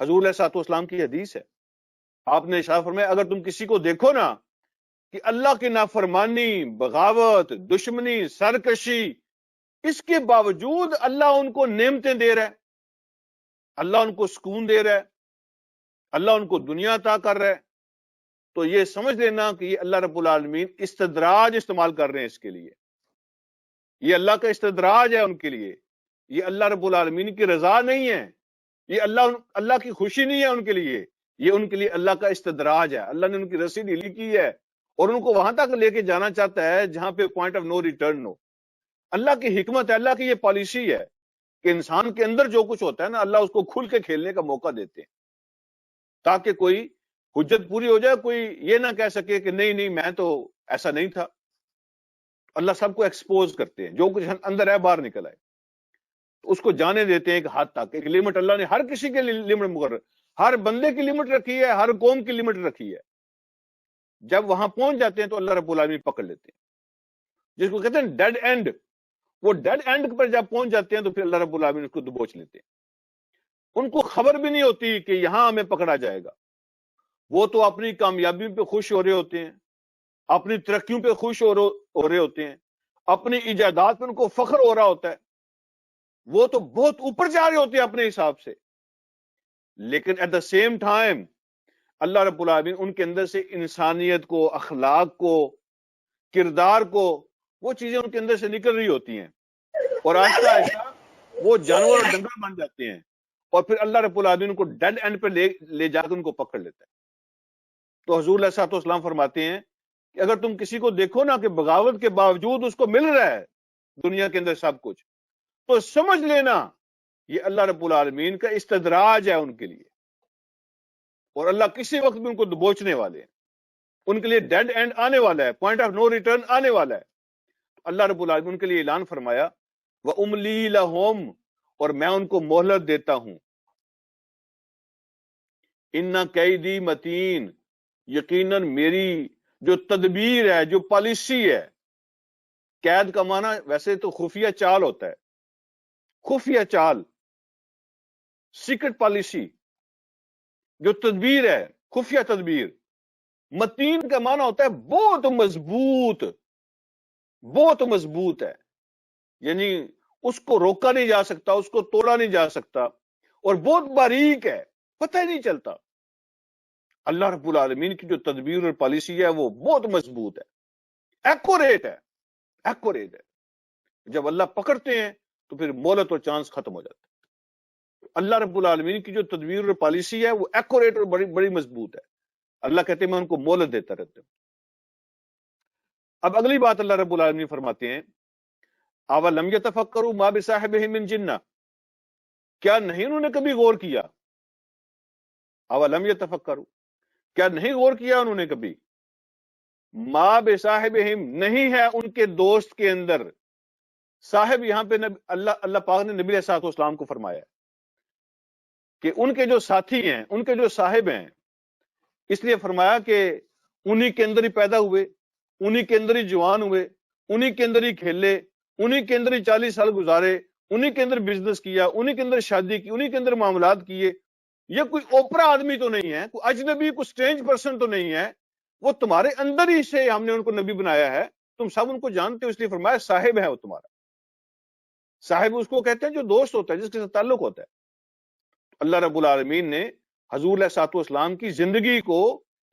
حضور علیہ الصلوۃ والسلام کی حدیث ہے، آپ نے ارشاد فرمایا اگر تم کسی کو دیکھو نا کہ اللہ کی نافرمانی، بغاوت، دشمنی، سرکشی، اس کے باوجود اللہ ان کو نعمتیں دے رہا ہے، اللہ ان کو سکون دے رہا ہے، اللہ ان کو دنیا عطا کر رہا ہے، تو یہ سمجھ لینا کہ یہ اللہ رب العالمین استدراج استعمال کر رہے ہیں اس کے لیے. یہ اللہ کا استدراج ہے ان کے لیے، یہ اللہ رب العالمین کی رضا نہیں ہے، یہ اللہ کی خوشی نہیں ہے ان کے لیے، یہ ان کے لیے اللہ کا استدراج ہے. اللہ نے ان کی رسی ڈھیلی کی ہے اور ان کو وہاں تک لے کے جانا چاہتا ہے جہاں پہ پوائنٹ آف نو ریٹرن ہو. اللہ کی حکمت ہے، اللہ کی یہ پالیسی ہے کہ انسان کے اندر جو کچھ ہوتا ہے نا، اللہ اس کو کھل کے کھیلنے کا موقع دیتے ہیں تاکہ کوئی حجت پوری ہو جائے، کوئی یہ نہ کہہ سکے کہ نہیں میں تو ایسا نہیں تھا. اللہ سب کو ایکسپوز کرتے ہیں، جو کچھ اندر ہے باہر نکل آئے، تو اس کو جانے دیتے ہیں ایک حد تک. ایک لمٹ اللہ نے ہر کسی کے لمٹ مقرر، ہر بندے کی لمٹ رکھی ہے، ہر قوم کی لمٹ رکھی ہے. جب وہاں پہنچ جاتے ہیں تو اللہ رب العالمین پکڑ لیتے ہیں، جس کو کہتے ہیں ڈیڈ اینڈ. وہ ڈیڈ اینڈ پر جب پہنچ جاتے ہیں تو پھر اللہ رب العالمین اس کو دبوچ لیتے ہیں. ان کو خبر بھی نہیں ہوتی کہ یہاں ہمیں پکڑا جائے گا. وہ تو اپنی کامیابی پہ خوش ہو رہے ہوتے ہیں، اپنی ترقیوں پہ خوش ہو رہے ہوتے ہیں، اپنی ایجادات پہ ان کو فخر ہو رہا ہوتا ہے، وہ تو بہت اوپر جا رہے ہوتے ہیں اپنے حساب سے. لیکن ایٹ دا سیم ٹائم اللہ رب العالمین ان کے اندر سے انسانیت کو، اخلاق کو، کردار کو، وہ چیزیں ان کے اندر سے نکل رہی ہوتی ہیں اور آہستہ آہستہ وہ جانور اور ڈنگر بن جاتے ہیں اور پھر اللہ رب العالمین ان کو ڈیڈ اینڈ پہ لے جا کے ان کو پکڑ لیتا ہے. تو حضور علیہ الصلوۃ والسلام فرماتے ہیں کہ اگر تم کسی کو دیکھو نا کہ بغاوت کے باوجود اس کو مل رہا ہے دنیا کے اندر سب کچھ، تو سمجھ لینا یہ اللہ رب العالمین کا استدراج ہے ان کے لیے، اور اللہ کسی وقت بھی ان کو دبوچنے والے ہیں. ان کے لیے ڈیڈ اینڈ آنے والا ہے، پوائنٹ آف نو ریٹرن آنے والا ہے. اللہ رب العالمین ان کے لیے اعلان فرمایا وَأُمْلِي لَهُمْ، اور میں ان کو مہلت دیتا ہوں. اِنَّ قَیدِی متین، یقیناً میری جو تدبیر ہے، جو پالیسی ہے. قید کا معنی ویسے تو خفیہ چال ہوتا ہے، خفیہ چال، سیکرٹ پالیسی، جو تدبیر ہے خفیہ تدبیر. متین کا معنی ہوتا ہے بہت مضبوط، بہت مضبوط ہے، یعنی اس کو روکا نہیں جا سکتا، اس کو توڑا نہیں جا سکتا، اور بہت باریک ہے، پتہ ہی نہیں چلتا. اللہ رب العالمین کی جو تدبیر اور پالیسی ہے وہ بہت مضبوط ہے، ایکوریٹ ہے، ایکوریٹ ہے. جب اللہ پکڑتے ہیں تو پھر مہلت اور چانس ختم ہو جاتا ہے. اللہ رب العالمین کی جو تدبیر اور پالیسی ہے وہ ایکوریٹ اور بڑی مضبوط ہے. اللہ کہتے ہیں میں ان کو مہلت دیتا رہتا ہوں. اب اگلی بات اللہ رب العالمین فرماتے ہیں اَوَلَمْ يَتَفَكَّرُوا مَا بِصَاحِبِهِم مِّن جِنَّةٍ، کیا نہیں انہوں نے کبھی غور کیا؟ اَوَلَمْ يَتَفَكَّرُوا، کیا نہیں غور کیا انہوں نے کبھی؟ مَا بِصَاحِبِهِم، نہیں ہے ان کے دوست کے اندر. صاحب یہاں پہ اللہ پاک نے نبی علیہ الصلوۃ والسلام کو فرمایا کہ ان کے جو ساتھی ہیں، ان کے جو صاحب ہیں، اس لیے فرمایا کہ انہی کے اندر ہی پیدا ہوئے، انہی کے اندر ہی جوان ہوئے، انہی کے اندر ہی کھیلے، انہی کے اندر ہی 40 سال گزارے، انہی کے اندر بزنس کیا، انہی کے اندر شادی کی، انہی کے اندر معاملات کیے. یہ کوئی اوپرا آدمی تو نہیں ہے، کوئی اجنبی، کوئی سٹرینج پرسن تو نہیں ہے، وہ تمہارے اندر ہی سے ہم نے ان کو نبی بنایا ہے، تم سب ان کو جانتے ہو. اس لیے فرمایا صاحب ہے وہ تمہارا. صاحب اس کو کہتے ہیں جو دوست ہوتا ہے، جس کے ساتھ تعلق ہوتا ہے. اللہ رب العالمین نے حضور علیہ الصلوۃ والسلام کی زندگی کو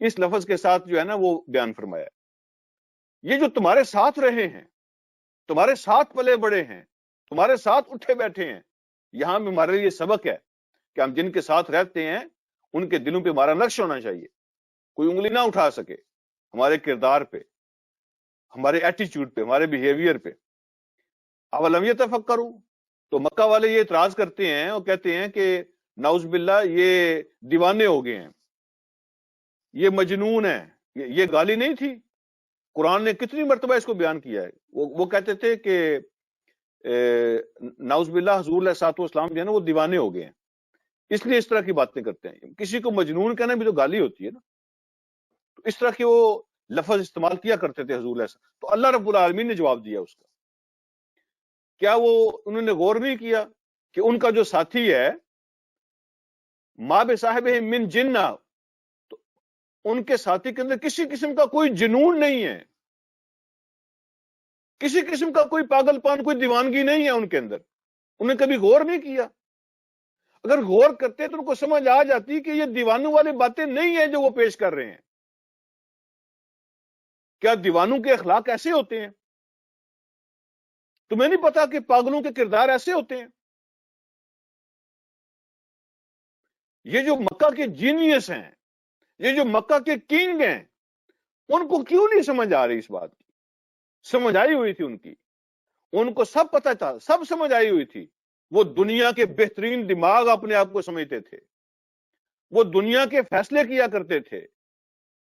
اس لفظ کے ساتھ جو ہے نا وہ بیان فرمایا. یہ جو تمہارے ساتھ رہے ہیں، تمہارے ساتھ پلے بڑے ہیں، تمہارے ساتھ اٹھے بیٹھے ہیں، یہاں میں ہمارے لیے سبق ہے کہ ہم جن کے ساتھ رہتے ہیں ان کے دلوں پہ ہمارا نقش ہونا چاہیے، کوئی انگلی نہ اٹھا سکے ہمارے کردار پہ، ہمارے ایٹیچیوڈ پہ، ہمارے بیہیویئر پہ. اولم یتفکروا، تو مکہ والے یہ اعتراض کرتے ہیں اور کہتے ہیں کہ نعوذ باللہ یہ دیوانے ہو گئے ہیں، یہ مجنون ہیں. یہ گالی نہیں تھی، قرآن نے کتنی مرتبہ اس کو بیان کیا ہے. وہ کہتے تھے کہ نعوذ باللہ حضور علیہ الصلوۃ والسلام جو ہے نا وہ دیوانے ہو گئے ہیں، اس لیے اس طرح کی باتیں کرتے ہیں. کسی کو مجنون کہنا بھی تو گالی ہوتی ہے نا، تو اس طرح کے وہ لفظ استعمال کیا کرتے تھے حضور علیہ السلام. تو اللہ رب العالمین نے جواب دیا اس کا. کیا وہ انہوں نے غور نہیں کیا کہ ان کا جو ساتھی ہے ما بصاحب من جنہ، تو ان کے ساتھی کے اندر کسی قسم کا کوئی جنون نہیں ہے، کسی قسم کا کوئی پاگل پان، کوئی دیوانگی نہیں ہے ان کے اندر. انہیں کبھی غور نہیں کیا. اگر غور کرتے تو ان کو سمجھ آ جاتی کہ یہ دیوانوں والی باتیں نہیں ہیں جو وہ پیش کر رہے ہیں. کیا دیوانوں کے اخلاق ایسے ہوتے ہیں؟ تمہیں نہیں پتا کہ پاگلوں کے کردار ایسے ہوتے ہیں؟ یہ جو مکہ کے جینیس ہیں، یہ جو مکہ کے کنگ ہیں، ان کو کیوں نہیں سمجھ آ رہی اس بات کی؟ سمجھ آئی ہوئی تھی ان کی، ان کو سب پتا تھا، سب سمجھ آئی ہوئی تھی. وہ دنیا کے بہترین دماغ اپنے آپ کو سمجھتے تھے، وہ دنیا کے فیصلے کیا کرتے تھے،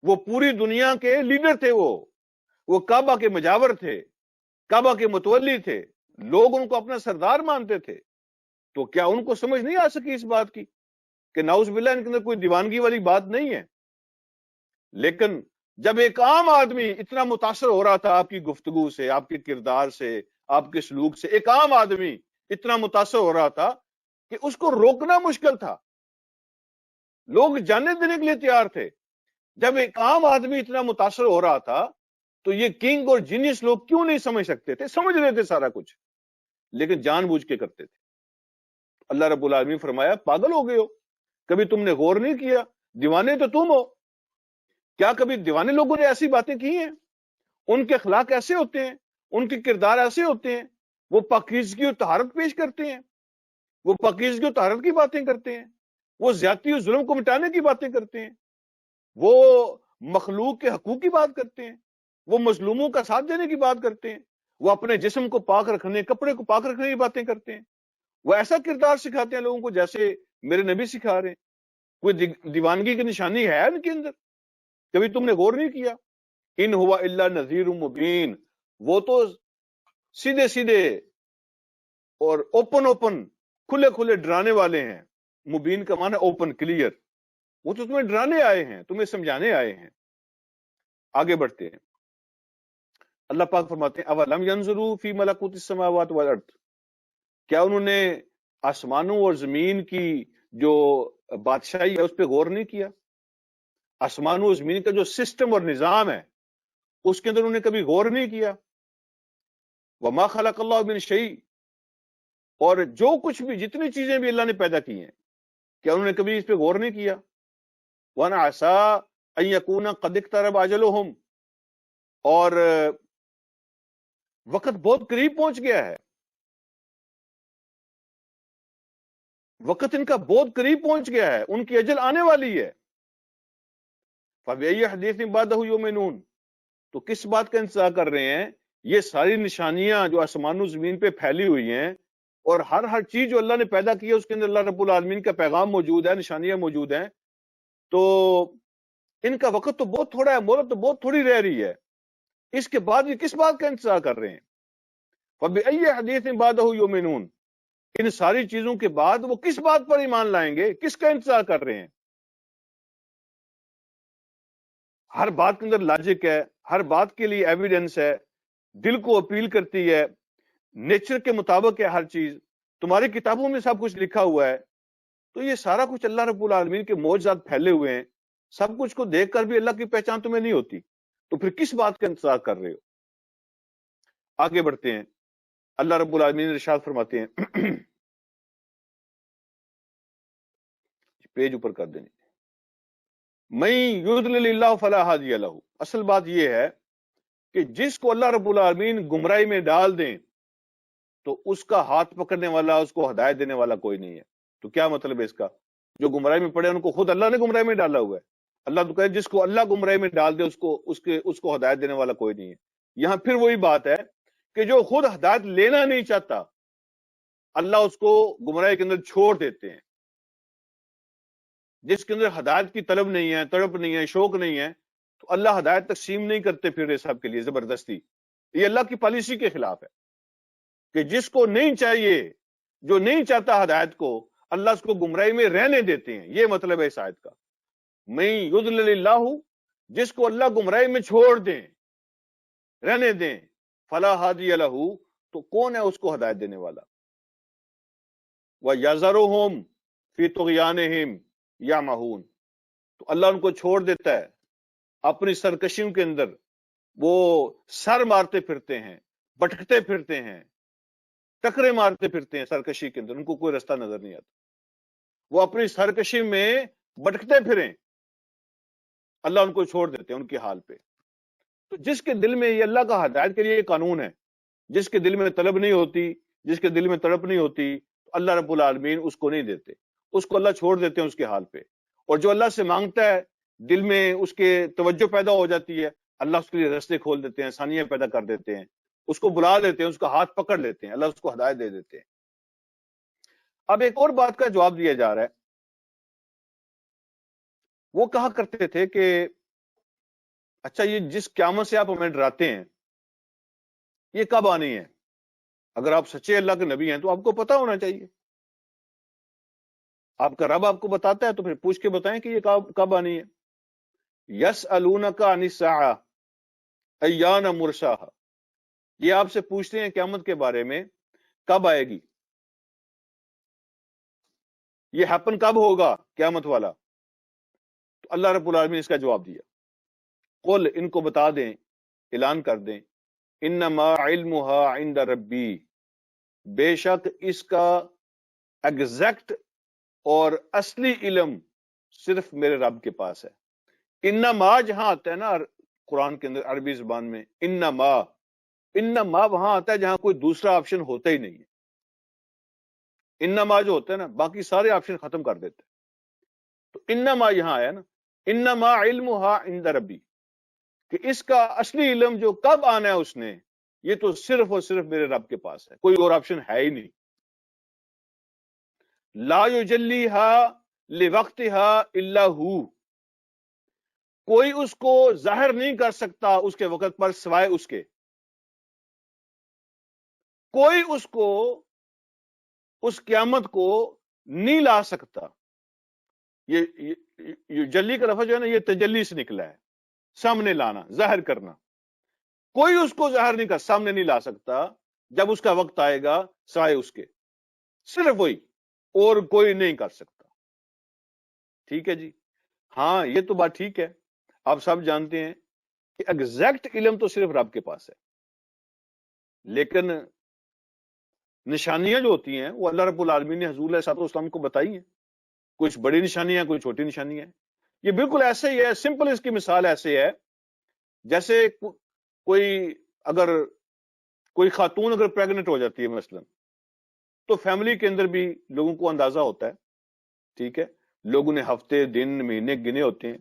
وہ پوری دنیا کے لیڈر تھے، وہ کعبہ کے مجاور تھے، کعبہ کے متولی تھے، لوگ ان کو اپنا سردار مانتے تھے. تو کیا ان کو سمجھ نہیں آ سکی اس بات کی کہ نعوذ باللہ ان کے اندر کوئی دیوانگی والی بات نہیں ہے؟ لیکن جب ایک عام آدمی اتنا متاثر ہو رہا تھا آپ کی گفتگو سے، آپ کے کردار سے، آپ کے سلوک سے، ایک عام آدمی اتنا متاثر ہو رہا تھا کہ اس کو روکنا مشکل تھا، لوگ جانے دینے کے لیے تیار تھے. جب ایک عام آدمی اتنا متاثر ہو رہا تھا تو یہ کنگ اور جینیس لوگ کیوں نہیں سمجھ سکتے تھے؟ سمجھ رہے تھے سارا کچھ، لیکن جان بوجھ کے کرتے تھے. اللہ رب العالمین فرمایا پاگل ہو گئے ہو، کبھی تم نے غور نہیں کیا؟ دیوانے تو تم ہو. کیا کبھی دیوانے لوگوں نے ایسی باتیں کی ہیں؟ ان کے اخلاق ایسے ہوتے ہیں، ان کے کردار ایسے ہوتے ہیں، وہ پاکیزگی اور طہارت پیش کرتے ہیں، وہ پاکیزگی اور طہارت کی باتیں کرتے ہیں، وہ زیادتی اور ظلم کو مٹانے کی باتیں کرتے ہیں، وہ مخلوق کے حقوق کی بات کرتے ہیں، وہ مظلوموں کا ساتھ دینے کی بات کرتے ہیں، وہ اپنے جسم کو پاک رکھنے، کپڑے کو پاک رکھنے کی باتیں کرتے ہیں. وہ ایسا کردار سکھاتے ہیں لوگوں کو جیسے میرے نبی سکھا رہے ہیں. کوئی دیوانگی کی نشانی ہے ان کے اندر؟ کبھی تم نے غور نہیں کیا؟ ان ہوا الا نذیر مبین، وہ تو سیدھے سیدھے اور اوپن کھلے کھلے ڈرانے والے ہیں. مبین کا معنی اوپن، کلیئر. وہ تو تمہیں ڈرانے آئے ہیں، تمہیں سمجھانے آئے ہیں. آگے بڑھتے ہیں. اللہ پاک فرماتے ہیں اولم ینظروا فی ملکوت السماوات والارض، کیا انہوں نے آسمانوں اور زمین کی جو بادشاہی ہے اس پہ غور نہیں کیا؟ آسمانوں اور زمین کا جو سسٹم اور نظام ہے اس کے اندر انہوں نے کبھی غور نہیں کیا؟ وما خلق اللہ من شیء، اور جو کچھ بھی، جتنی چیزیں بھی اللہ نے پیدا کی ہیں، کیا انہوں نے کبھی اس پہ غور نہیں کیا؟ وَأَنْ عَسَىٰ أَن يَكُونَ قَدِ اقْتَرَبَ أَجَلُهُمْ، اور وقت بہت قریب پہنچ گیا ہے، وقت ان کا بہت قریب پہنچ گیا ہے، ان کی اجل آنے والی ہے. فَبِأَيِّ حَدِيثٍ بَعْدَهُ يُؤْمِنُونَ، تو کس بات کا انتظار کر رہے ہیں؟ یہ ساری نشانیاں جو آسمان و زمین پہ پھیلی ہوئی ہیں اور ہر چیز جو اللہ نے پیدا کی ہے اس کے اندر اللہ رب العالمین کا پیغام موجود ہے، نشانیاں موجود ہیں، تو ان کا وقت تو بہت تھوڑا ہے، مہلت تو بہت تھوڑی رہ رہی ہے. اس کے بعد یہ کس بات کا انتظار کر رہے ہیں؟ فَبِأَيِّ حَدِيثٍ بَعْدَهُ يُؤْمِنُونَ، ان ساری چیزوں کے بعد وہ کس بات پر ایمان لائیں گے؟ کس کا انتظار کر رہے ہیں؟ ہر بات کے اندر لاجک ہے، ہر بات کے لیے ایویڈنس ہے، دل کو اپیل کرتی ہے، نیچر کے مطابق ہے ہر چیز، تمہاری کتابوں میں سب کچھ لکھا ہوا ہے. تو یہ سارا کچھ اللہ رب العالمین کے معجزات پھیلے ہوئے ہیں، سب کچھ کو دیکھ کر بھی اللہ کی پہچان تمہیں نہیں ہوتی، تو پھر کس بات کا انتظار کر رہے ہو؟ آگے بڑھتے ہیں. اللہ رب العالمین ارشاد فرماتے ہیں، پیج اوپر کر دیں، من یضلل اللہ فلا ہادی لہ. اصل بات یہ ہے کہ جس کو اللہ رب العالمین گمراہی میں ڈال دیں تو اس کا ہاتھ پکڑنے والا، اس کو ہدایت دینے والا کوئی نہیں ہے. تو کیا مطلب ہے اس کا؟ جو گمراہی میں پڑے ان کو خود اللہ نے گمراہی میں ڈالا ہوا ہے. اللہ تو کہے جس کو اللہ گمراہی میں ڈال دے اس کو ہدایت دینے والا کوئی نہیں ہے. یہاں پھر وہی بات ہے کہ جو خود ہدایت لینا نہیں چاہتا اللہ اس کو گمراہی کے اندر چھوڑ دیتے ہیں. جس کے اندر ہدایت کی طلب نہیں ہے، تڑپ نہیں ہے، شوق نہیں ہے، تو اللہ ہدایت تقسیم نہیں کرتے پھر یہ سب کے لیے زبردستی. یہ اللہ کی پالیسی کے خلاف ہے. کہ جس کو نہیں چاہیے، جو نہیں چاہتا ہدایت کو، اللہ اس کو گمراہی میں رہنے دیتے ہیں. یہ مطلب ہے اس آیت کا. میں یضلل اللہ، جس کو اللہ گمراہی میں چھوڑ دیں، رہنے دیں، فلا ہادی لہ، تو کون ہے اس کو ہدایت دینے والا. وَيَذَرُهُمْ فِي طُغْيَانِهِمْ يَعْمَهُونَ، تو اللہ ان کو چھوڑ دیتا ہے اپنی سرکشیوں کے اندر، وہ سر مارتے پھرتے ہیں، بھٹکتے پھرتے ہیں، ٹکرے مارتے پھرتے ہیں سرکشی کے اندر، ان کو کوئی رستہ نظر نہیں آتا. وہ اپنی سرکشی میں بھٹکتے پھریں، اللہ ان کو چھوڑ دیتے ہیں ان کے حال پہ. تو جس کے دل میں یہ اللہ کا ہدایت کے لیے قانون ہے، جس کے دل میں طلب نہیں ہوتی، جس کے دل میں تڑپ نہیں ہوتی، تو اللہ رب العالمین اس کو نہیں دیتے، اس کو اللہ چھوڑ دیتے ہیں اس کے حال پہ. اور جو اللہ سے مانگتا ہے، دل میں اس کے توجہ پیدا ہو جاتی ہے، اللہ اس کے لیے راستے کھول دیتے ہیں، آسانیاں پیدا کر دیتے ہیں، اس کو بلا لیتے ہیں، اس کا ہاتھ پکڑ لیتے ہیں، اللہ اس کو ہدایت دے دیتے ہیں. اب ایک اور بات کا جواب دیا جا رہا ہے. وہ کہا کرتے تھے کہ اچھا یہ جس قیامت سے آپ ہمیں ڈراتے ہیں، یہ کب آنی ہے؟ اگر آپ سچے اللہ کے نبی ہیں تو آپ کو پتا ہونا چاہیے. آپ کا رب آپ کو بتاتا ہے تو پھر پوچھ کے بتائیں کہ یہ کب آنی ہے. یسألونک عن الساعۃ ایان مرساہا، یہ آپ سے پوچھتے ہیں قیامت کے بارے میں کب آئے گی، یہ ہیپن کب ہوگا قیامت والا. تو اللہ رب العالمین نے اس کا جواب دیا. قل، ان کو بتا دیں، اعلان کر دیں، انما علمها عند ربی، بے شک اس کا ایگزیکٹ اور اصلی علم صرف میرے رب کے پاس ہے. انما جہاں آتا ہے نا قرآن کے اندر عربی زبان میں، انما وہاں آتا ہے جہاں کوئی دوسرا آپشن ہوتا ہی نہیں ہے. انما جو ہوتا ہے نا باقی سارے آپشن ختم کر دیتے ہیں. تو انما یہاں آیا نا، انما علمها عند ربی، کہ اس کا اصلی علم جو کب آنا ہے اس نے، یہ تو صرف اور صرف میرے رب کے پاس ہے، کوئی اور آپشن ہے ہی نہیں. لا یجلیها لوقتها الا هو، کوئی اس کو ظاہر نہیں کر سکتا اس کے وقت پر سوائے اس کے. کوئی اس کو، اس قیامت کو نہیں لا سکتا. یہ جلی کا لفظ جو ہے نا، یہ تجلی سے نکلا ہے، سامنے لانا، ظاہر کرنا. کوئی اس کو ظاہر نہیں کر، سامنے نہیں لا سکتا جب اس کا وقت آئے گا سوائے اس کے، صرف وہی، اور کوئی نہیں کر سکتا. ٹھیک ہے جی. ہاں یہ تو بات ٹھیک ہے، آپ سب جانتے ہیں کہ ایگزیکٹ علم تو صرف رب کے پاس ہے، لیکن نشانیاں جو ہوتی ہیں وہ اللہ رب العالمین نے حضور علیہ السلام کو بتائی ہیں. کچھ بڑی نشانیاں، کوئی چھوٹی نشانیاں ہیں. یہ بالکل ایسے ہی ہے، سمپل اس کی مثال ایسے ہے جیسے کوئی خاتون اگر پریگننٹ ہو جاتی ہے مثلا، تو فیملی کے اندر بھی لوگوں کو اندازہ ہوتا ہے. ٹھیک ہے، لوگوں نے ہفتے، دن، مہینے گنے ہوتے ہیں.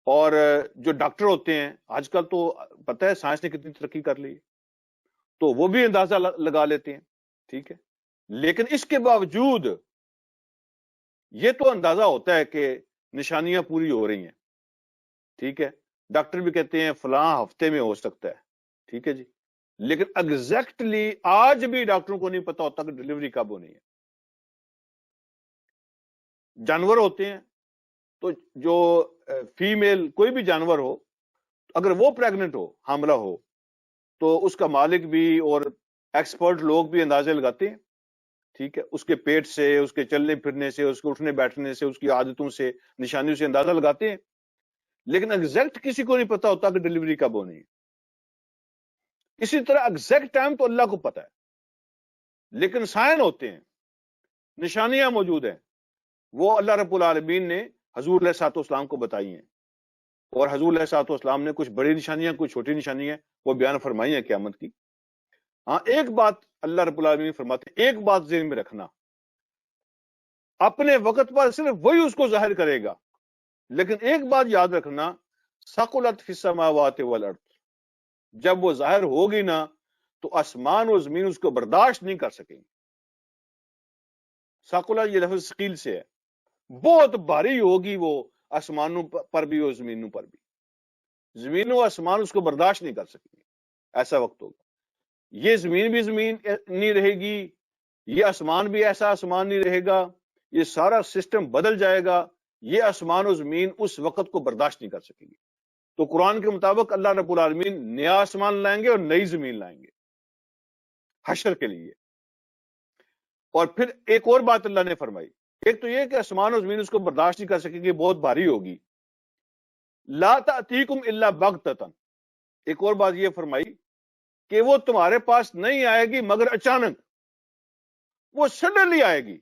اور جو ڈاکٹر ہوتے ہیں آج کل تو پتہ ہے سائنس نے کتنی ترقی کر لی ہے، تو وہ بھی اندازہ لگا لیتے ہیں. ٹھیک ہے، لیکن اس کے باوجود یہ تو اندازہ ہوتا ہے کہ نشانیاں پوری ہو رہی ہیں. ٹھیک ہے، ڈاکٹر بھی کہتے ہیں فلاں ہفتے میں ہو سکتا ہے. ٹھیک ہے جی، لیکن ایگزیکٹلی آج بھی ڈاکٹروں کو نہیں پتا ہوتا کہ ڈلیوری کب ہونی ہے. جانور ہوتے ہیں تو جو فیمیل کوئی بھی جانور ہو، اگر وہ پریگننٹ ہو، حاملہ ہو، تو اس کا مالک بھی اور ایکسپرٹ لوگ بھی اندازے لگاتے ہیں. ٹھیک ہے، اس کے پیٹ سے، اس کے چلنے پھرنے سے، اس کے اٹھنے بیٹھنے سے، اس کی عادتوں سے، نشانیوں سے اندازہ لگاتے ہیں. لیکن ایگزیکٹ کسی کو نہیں پتا ہوتا کہ ڈلیوری کب ہونی ہے. اسی طرح ایگزیکٹ ٹائم تو اللہ کو پتا ہے، لیکن سائن ہوتے ہیں، نشانیاں موجود ہیں، وہ اللہ رب العالمین نے حضور علیہ السلام کو بتائی ہیں. اور حضور علیہ السلام نے کچھ بڑی نشانیاں، کچھ چھوٹی نشانیاں وہ بیان فرمائی ہیں قیامت کی. ہاں ایک بات اللہ رب العالمین فرماتے ہیں، ایک بات ذہن میں رکھنا، اپنے وقت پر صرف وہی اس کو ظاہر کرے گا، لیکن ایک بات یاد رکھنا، ثقلت فی السماوات والارض، جب وہ ظاہر ہوگی نا تو آسمان و زمین اس کو برداشت نہیں کر سکیں گے. ثقلت یہ لفظ ثقیل سے ہے، بہت بھاری ہوگی وہ، آسمانوں پر بھی اور زمینوں پر بھی. زمین و آسمان اس کو برداشت نہیں کر سکیں گے، ایسا وقت ہوگا. یہ زمین بھی زمین نہیں رہے گی، یہ آسمان بھی ایسا آسمان نہیں رہے گا، یہ سارا سسٹم بدل جائے گا، یہ آسمان و زمین اس وقت کو برداشت نہیں کر سکے گی۔ تو قرآن کے مطابق اللہ رب العالمین نیا آسمان لائیں گے اور نئی زمین لائیں گے حشر کے لیے۔ اور پھر ایک اور بات اللہ نے فرمائی، ایک تو یہ کہ آسمان و زمین اس کو برداشت نہیں کر سکے گی، بہت بھاری ہوگی۔ لا تأتیکم الا بغتۃ، ایک اور بات یہ فرمائی کہ وہ تمہارے پاس نہیں آئے گی مگر اچانک، وہ سڈنلی آئے گی،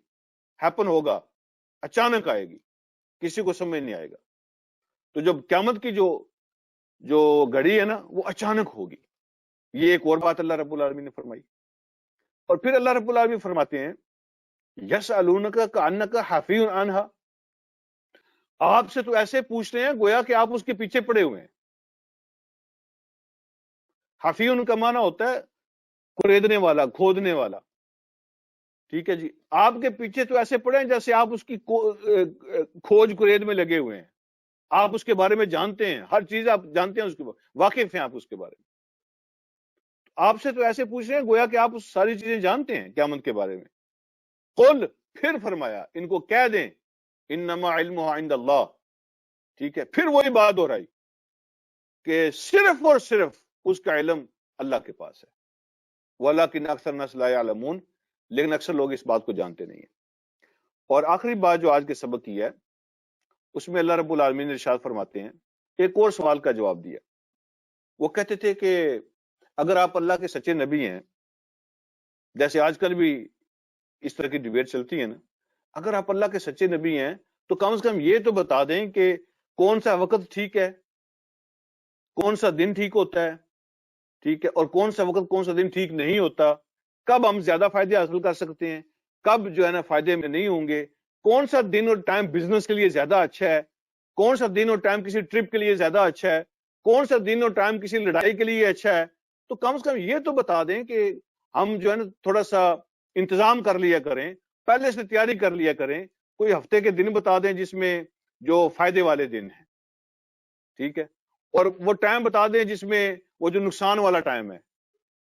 ہیپن ہوگا، اچانک آئے گی، کسی کو سمجھ نہیں آئے گا۔ تو جب قیامت کی جو گھڑی ہے نا وہ اچانک ہوگی، یہ ایک اور بات اللہ رب العالمین نے فرمائی۔ اور پھر اللہ رب العالمین فرماتے ہیں یسألونک کأنک حفی عنہا، آپ سے تو ایسے پوچھ رہے ہیں گویا کہ آپ اس کے پیچھے پڑے ہوئے ہیں۔ حفیون کا معنی ہوتا ہے کریدنے والا، کھودنے والا، ٹھیک ہے جی۔ آپ کے پیچھے تو ایسے پڑے ہیں جیسے آپ اس کی کھوج کرید میں لگے ہوئے ہیں، آپ اس کے بارے میں جانتے ہیں، ہر چیز آپ جانتے ہیں، اس کے واقف ہیں آپ اس کے بارے میں۔ آپ سے تو ایسے پوچھ رہے ہیں گویا کہ آپ اس ساری چیزیں جانتے ہیں قیامت کے بارے میں۔ قل، پھر فرمایا ان کو کہہ دیں انما علمہ عند اللہ، ٹھیک ہے، پھر وہی بات ہو رہی کہ صرف اور صرف اس کا علم اللہ کے پاس ہے۔ وَلَكِنْ أَكْثَرَ النَّاسِ لَا يَعْلَمُونَ، لیکن اکثر لوگ اس بات کو جانتے نہیں ہیں۔ اور آخری بات جو آج کے سبق کی ہے اس میں اللہ رب العالمین نے ارشاد فرماتے ہیں، ایک اور سوال کا جواب دیا۔ وہ کہتے تھے کہ اگر آپ اللہ کے سچے نبی ہیں، جیسے آج کل بھی اس طرح کی ڈیبیٹ چلتی ہے نا، اگر آپ اللہ کے سچے نبی ہیں تو کم از کم یہ تو بتا دیں کہ کون سا وقت ٹھیک ہے، کون سا دن ٹھیک ہوتا ہے، ٹھیک ہے، اور کون سا وقت کون سا دن ٹھیک نہیں ہوتا، کب ہم زیادہ فائدے حاصل کر سکتے ہیں، کب جو ہے نا فائدے میں نہیں ہوں گے، کون سا دن اور ٹائم بزنس کے لیے زیادہ اچھا ہے، کون سا دن اور ٹائم کسی ٹرپ کے لیے زیادہ اچھا ہے، کون سا دن اور ٹائم کسی لڑائی کے لیے اچھا ہے۔ تو کم از کم یہ تو بتا دیں کہ ہم جو ہے نا تھوڑا سا انتظام کر لیا کریں، پہلے سے تیاری کر لیا کریں، کوئی ہفتے کے دن بتا دیں جس میں جو فائدے والے دن ہیں، ٹھیک ہے، اور وہ ٹائم بتا دیں جس میں وہ جو نقصان والا ٹائم ہے،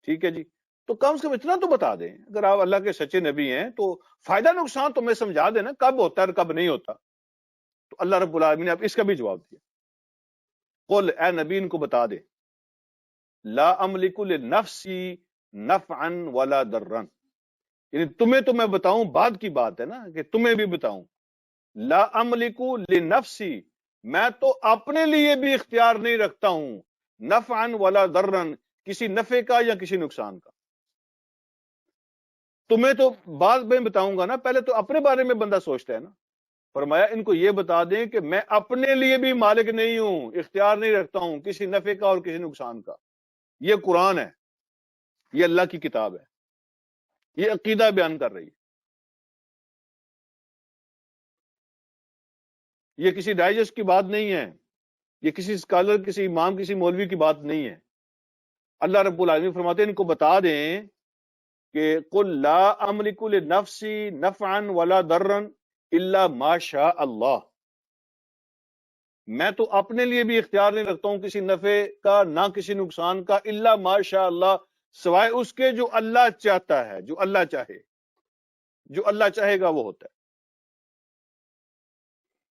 ٹھیک ہے جی۔ تو کم سے کم اتنا تو بتا دیں، اگر آپ اللہ کے سچے نبی ہیں تو فائدہ نقصان تو میں سمجھا دینا کب ہوتا ہے اور کب نہیں ہوتا۔ تو اللہ رب العالمین نے اب اس کا بھی جواب دیا، قل، اے نبی ان کو بتا دے، لا املک لنفسی نفعا ولا ضرا، یعنی تمہیں تو میں بتاؤں، بعد کی بات ہے نا کہ تمہیں بھی بتاؤں، لا املک لنفسی، میں تو اپنے لیے بھی اختیار نہیں رکھتا ہوں، نفعا ولا ضرا، کسی نفع کا یا کسی نقصان کا۔ تمہیں تو بعد میں بتاؤں گا نا، پہلے تو اپنے بارے میں بندہ سوچتا ہے نا۔ فرمایا ان کو یہ بتا دیں کہ میں اپنے لیے بھی مالک نہیں ہوں، اختیار نہیں رکھتا ہوں کسی نفع کا اور کسی نقصان کا۔ یہ قرآن ہے، یہ اللہ کی کتاب ہے، یہ عقیدہ بیان کر رہی ہے، یہ کسی ڈائجسٹ کی بات نہیں ہے، یہ کسی اسکالر، کسی امام، کسی مولوی کی بات نہیں ہے۔ اللہ رب العالمین فرماتے ہیں ان کو بتا دیں کہ قل لا املک لنفسی نفعا ولا ضرا الا ما شاء اللہ، میں تو اپنے لیے بھی اختیار نہیں رکھتا ہوں کسی نفع کا نہ کسی نقصان کا، الا ما شاء اللہ، سوائے اس کے جو اللہ چاہتا ہے، جو اللہ چاہے، جو اللہ چاہے گا وہ ہوتا ہے۔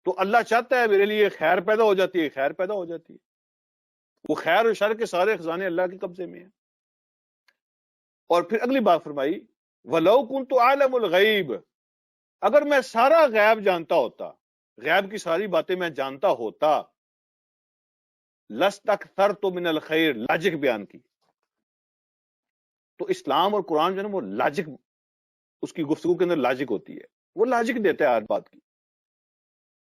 تو اللہ چاہتا ہے میرے لیے خیر پیدا ہو جاتی ہے، خیر پیدا ہو جاتی ہے، وہ خیر اور شر کے سارے خزانے اللہ کے قبضے میں ہیں۔ اور پھر اگلی بات فرمائی وَلَوْ كُنْتُ عَالَمُ الْغَيْبِ، اگر میں سارا غیب جانتا ہوتا، غیب کی ساری باتیں میں جانتا ہوتا، لَسْتَكْثَرْتُ مِنَ الْخَيْرِ، لاجک بیان کی۔ تو اسلام اور قرآن جو ہے نا وہ لاجک، اس کی گفتگو کے اندر لاجک ہوتی ہے، وہ لاجک دیتا ہے ہر بات کی،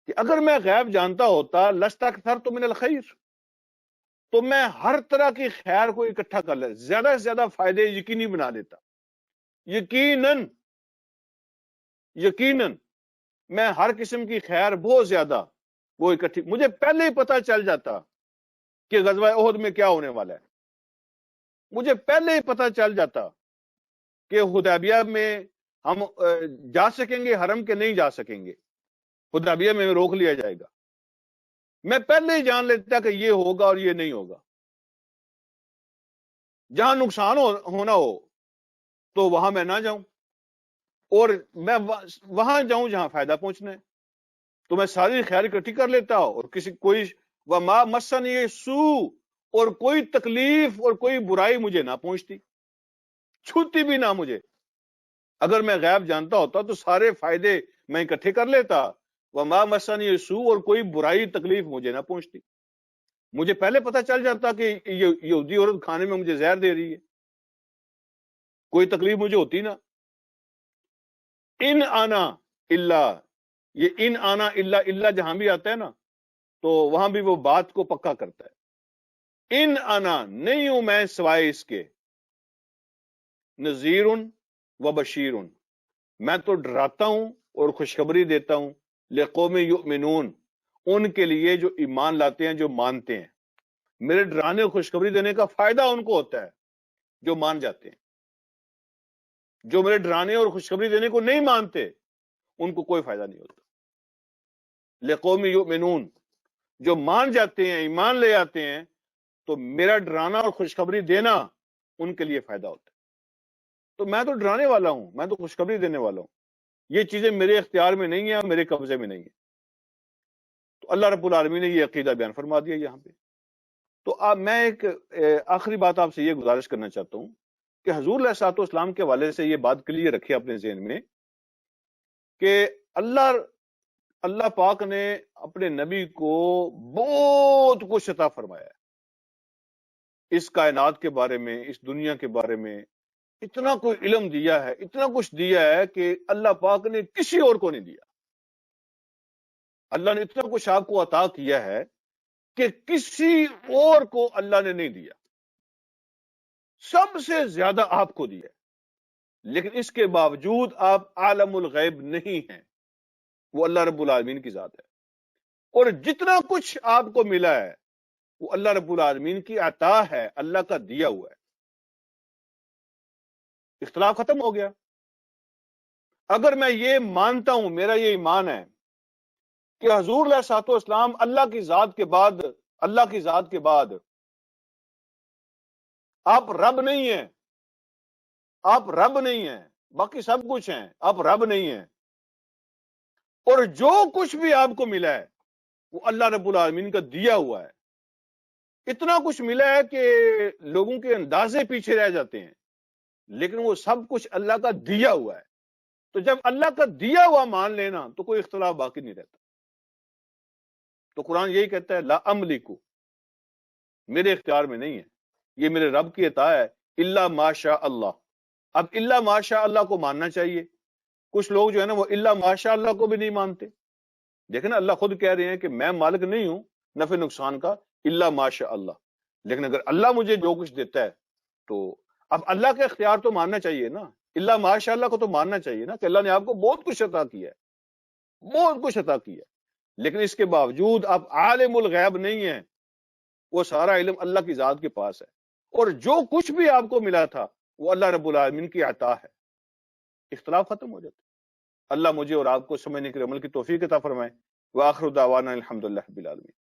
کہ اگر میں غیب جانتا ہوتا لَسْتَكْثَرْتُ مِنَ الْخَيْرِ، تو میں ہر طرح کی خیر کو اکٹھا کر لیتا، زیادہ سے زیادہ فائدے یقینی بنا دیتا، یقیناً یقیناً میں ہر قسم کی خیر بہت زیادہ وہ اکٹھی، مجھے پہلے ہی پتہ چل جاتا کہ غزوہ احد میں کیا ہونے والا ہے، مجھے پہلے ہی پتہ چل جاتا کہ حدیبیہ میں ہم جا سکیں گے حرم کے نہیں جا سکیں گے، حدیبیہ میں روک لیا جائے گا، میں پہلے ہی جان لیتا کہ یہ ہوگا اور یہ نہیں ہوگا۔ جہاں نقصان ہونا ہو تو وہاں میں نہ جاؤں، اور میں وہاں جاؤں جہاں فائدہ پہنچنا ہے، تو میں ساری خیر اکٹھی کر لیتا ہوں، اور کوئی وما مسنی سو، اور کوئی تکلیف اور کوئی برائی مجھے نہ پہنچتی، چھوتی بھی نہ مجھے۔ اگر میں غیب جانتا ہوتا تو سارے فائدے میں اکٹھے کر لیتا، وما مسنی سو، اور کوئی برائی تکلیف مجھے نہ پہنچتی۔ مجھے پہلے پتہ چل جاتا کہ یہ یہودی عورت کھانے میں مجھے زہر دے رہی ہے، کوئی تکلیف مجھے ہوتی نا۔ ان آنا الا، یہ ان آنا الا جہاں بھی آتا ہے نا تو وہاں بھی وہ بات کو پکا کرتا ہے۔ ان آنا، نہیں ہوں میں سوائے اس کے، نذیر و بشیر، میں تو ڈراتا ہوں اور خوشخبری دیتا ہوں، لقوم یؤمنون، ان کے لیے جو ایمان لاتے ہیں، جو مانتے ہیں۔ میرے ڈرانے اور خوشخبری دینے کا فائدہ ان کو ہوتا ہے جو مان جاتے ہیں۔ جو میرے ڈرانے اور خوشخبری دینے کو نہیں مانتے ان کو کوئی فائدہ نہیں ہوتا۔ لقوم یؤمنون، جو مان جاتے ہیں، ایمان لے آتے ہیں، تو میرا ڈرانا اور خوشخبری دینا ان کے لیے فائدہ ہوتا ہے۔ تو میں تو ڈرانے والا ہوں، میں تو خوشخبری دینے والا ہوں، یہ چیزیں میرے اختیار میں نہیں ہیں، میرے قبضے میں نہیں ہیں۔ تو اللہ رب العالمین نے یہ عقیدہ بیان فرما دیا یہاں پہ۔ تو اب میں ایک آخری بات آپ سے یہ گزارش کرنا چاہتا ہوں کہ حضور علیہ الصلوۃ والسلام کے حوالے سے یہ بات کلیئر رکھے اپنے ذہن میں کہ اللہ پاک نے اپنے نبی کو بہت کچھ عطا فرمایا ہے، اس کائنات کے بارے میں، اس دنیا کے بارے میں اتنا کوئی علم دیا ہے، اتنا کچھ دیا ہے کہ اللہ پاک نے کسی اور کو نہیں دیا۔ اللہ نے اتنا کچھ آپ کو عطا کیا ہے کہ کسی اور کو اللہ نے نہیں دیا، سب سے زیادہ آپ کو دیا، لیکن اس کے باوجود آپ عالم الغیب نہیں ہیں، وہ اللہ رب العالمین کی ذات ہے۔ اور جتنا کچھ آپ کو ملا ہے وہ اللہ رب العالمین کی عطا ہے، اللہ کا دیا ہوا ہے۔ اختلاف ختم ہو گیا۔ اگر میں یہ مانتا ہوں، میرا یہ ایمان ہے کہ حضور علیہ الصلوۃ والسلام اللہ کی ذات کے بعد آپ رب نہیں ہیں، آپ رب نہیں ہیں، باقی سب کچھ ہیں، آپ رب نہیں ہیں، اور جو کچھ بھی آپ کو ملا ہے وہ اللہ رب العالمین کا دیا ہوا ہے۔ اتنا کچھ ملا ہے کہ لوگوں کے اندازے پیچھے رہ جاتے ہیں، لیکن وہ سب کچھ اللہ کا دیا ہوا ہے۔ تو جب اللہ کا دیا ہوا مان لینا تو کوئی اختلاف باقی نہیں رہتا۔ تو قرآن یہی کہتا ہے لا املک، میرے اختیار میں نہیں ہے، یہ میرے رب کی عطا ہے، الا ماشاء اللہ۔ اب الا ماشاء اللہ کو ماننا چاہیے۔ کچھ لوگ جو ہے نا وہ الا ماشاء اللہ کو بھی نہیں مانتے۔ دیکھیں نا، اللہ خود کہہ رہے ہیں کہ میں مالک نہیں ہوں نفع نقصان کا، الا ماشاء اللہ، لیکن اگر اللہ مجھے جو کچھ دیتا ہے تو اب اللہ کا اختیار تو ماننا چاہیے نا، الا ماشاء اللہ کو تو ماننا چاہیے نا کہ اللہ نے آپ کو بہت کچھ عطا کیا ہے، بہت کچھ عطا کیا ہے، لیکن اس کے باوجود آپ عالم الغیب نہیں ہیں، وہ سارا علم اللہ کی ذات کے پاس ہے، اور جو کچھ بھی آپ کو ملا تھا وہ اللہ رب العالمین کی عطا ہے۔ اختلاف ختم ہو جاتا ہے۔ اللہ مجھے اور آپ کو سمجھنے کے عمل کی توفیق عطا فرمائے۔ وآخر دعوانا الحمدللہ رب العالمین۔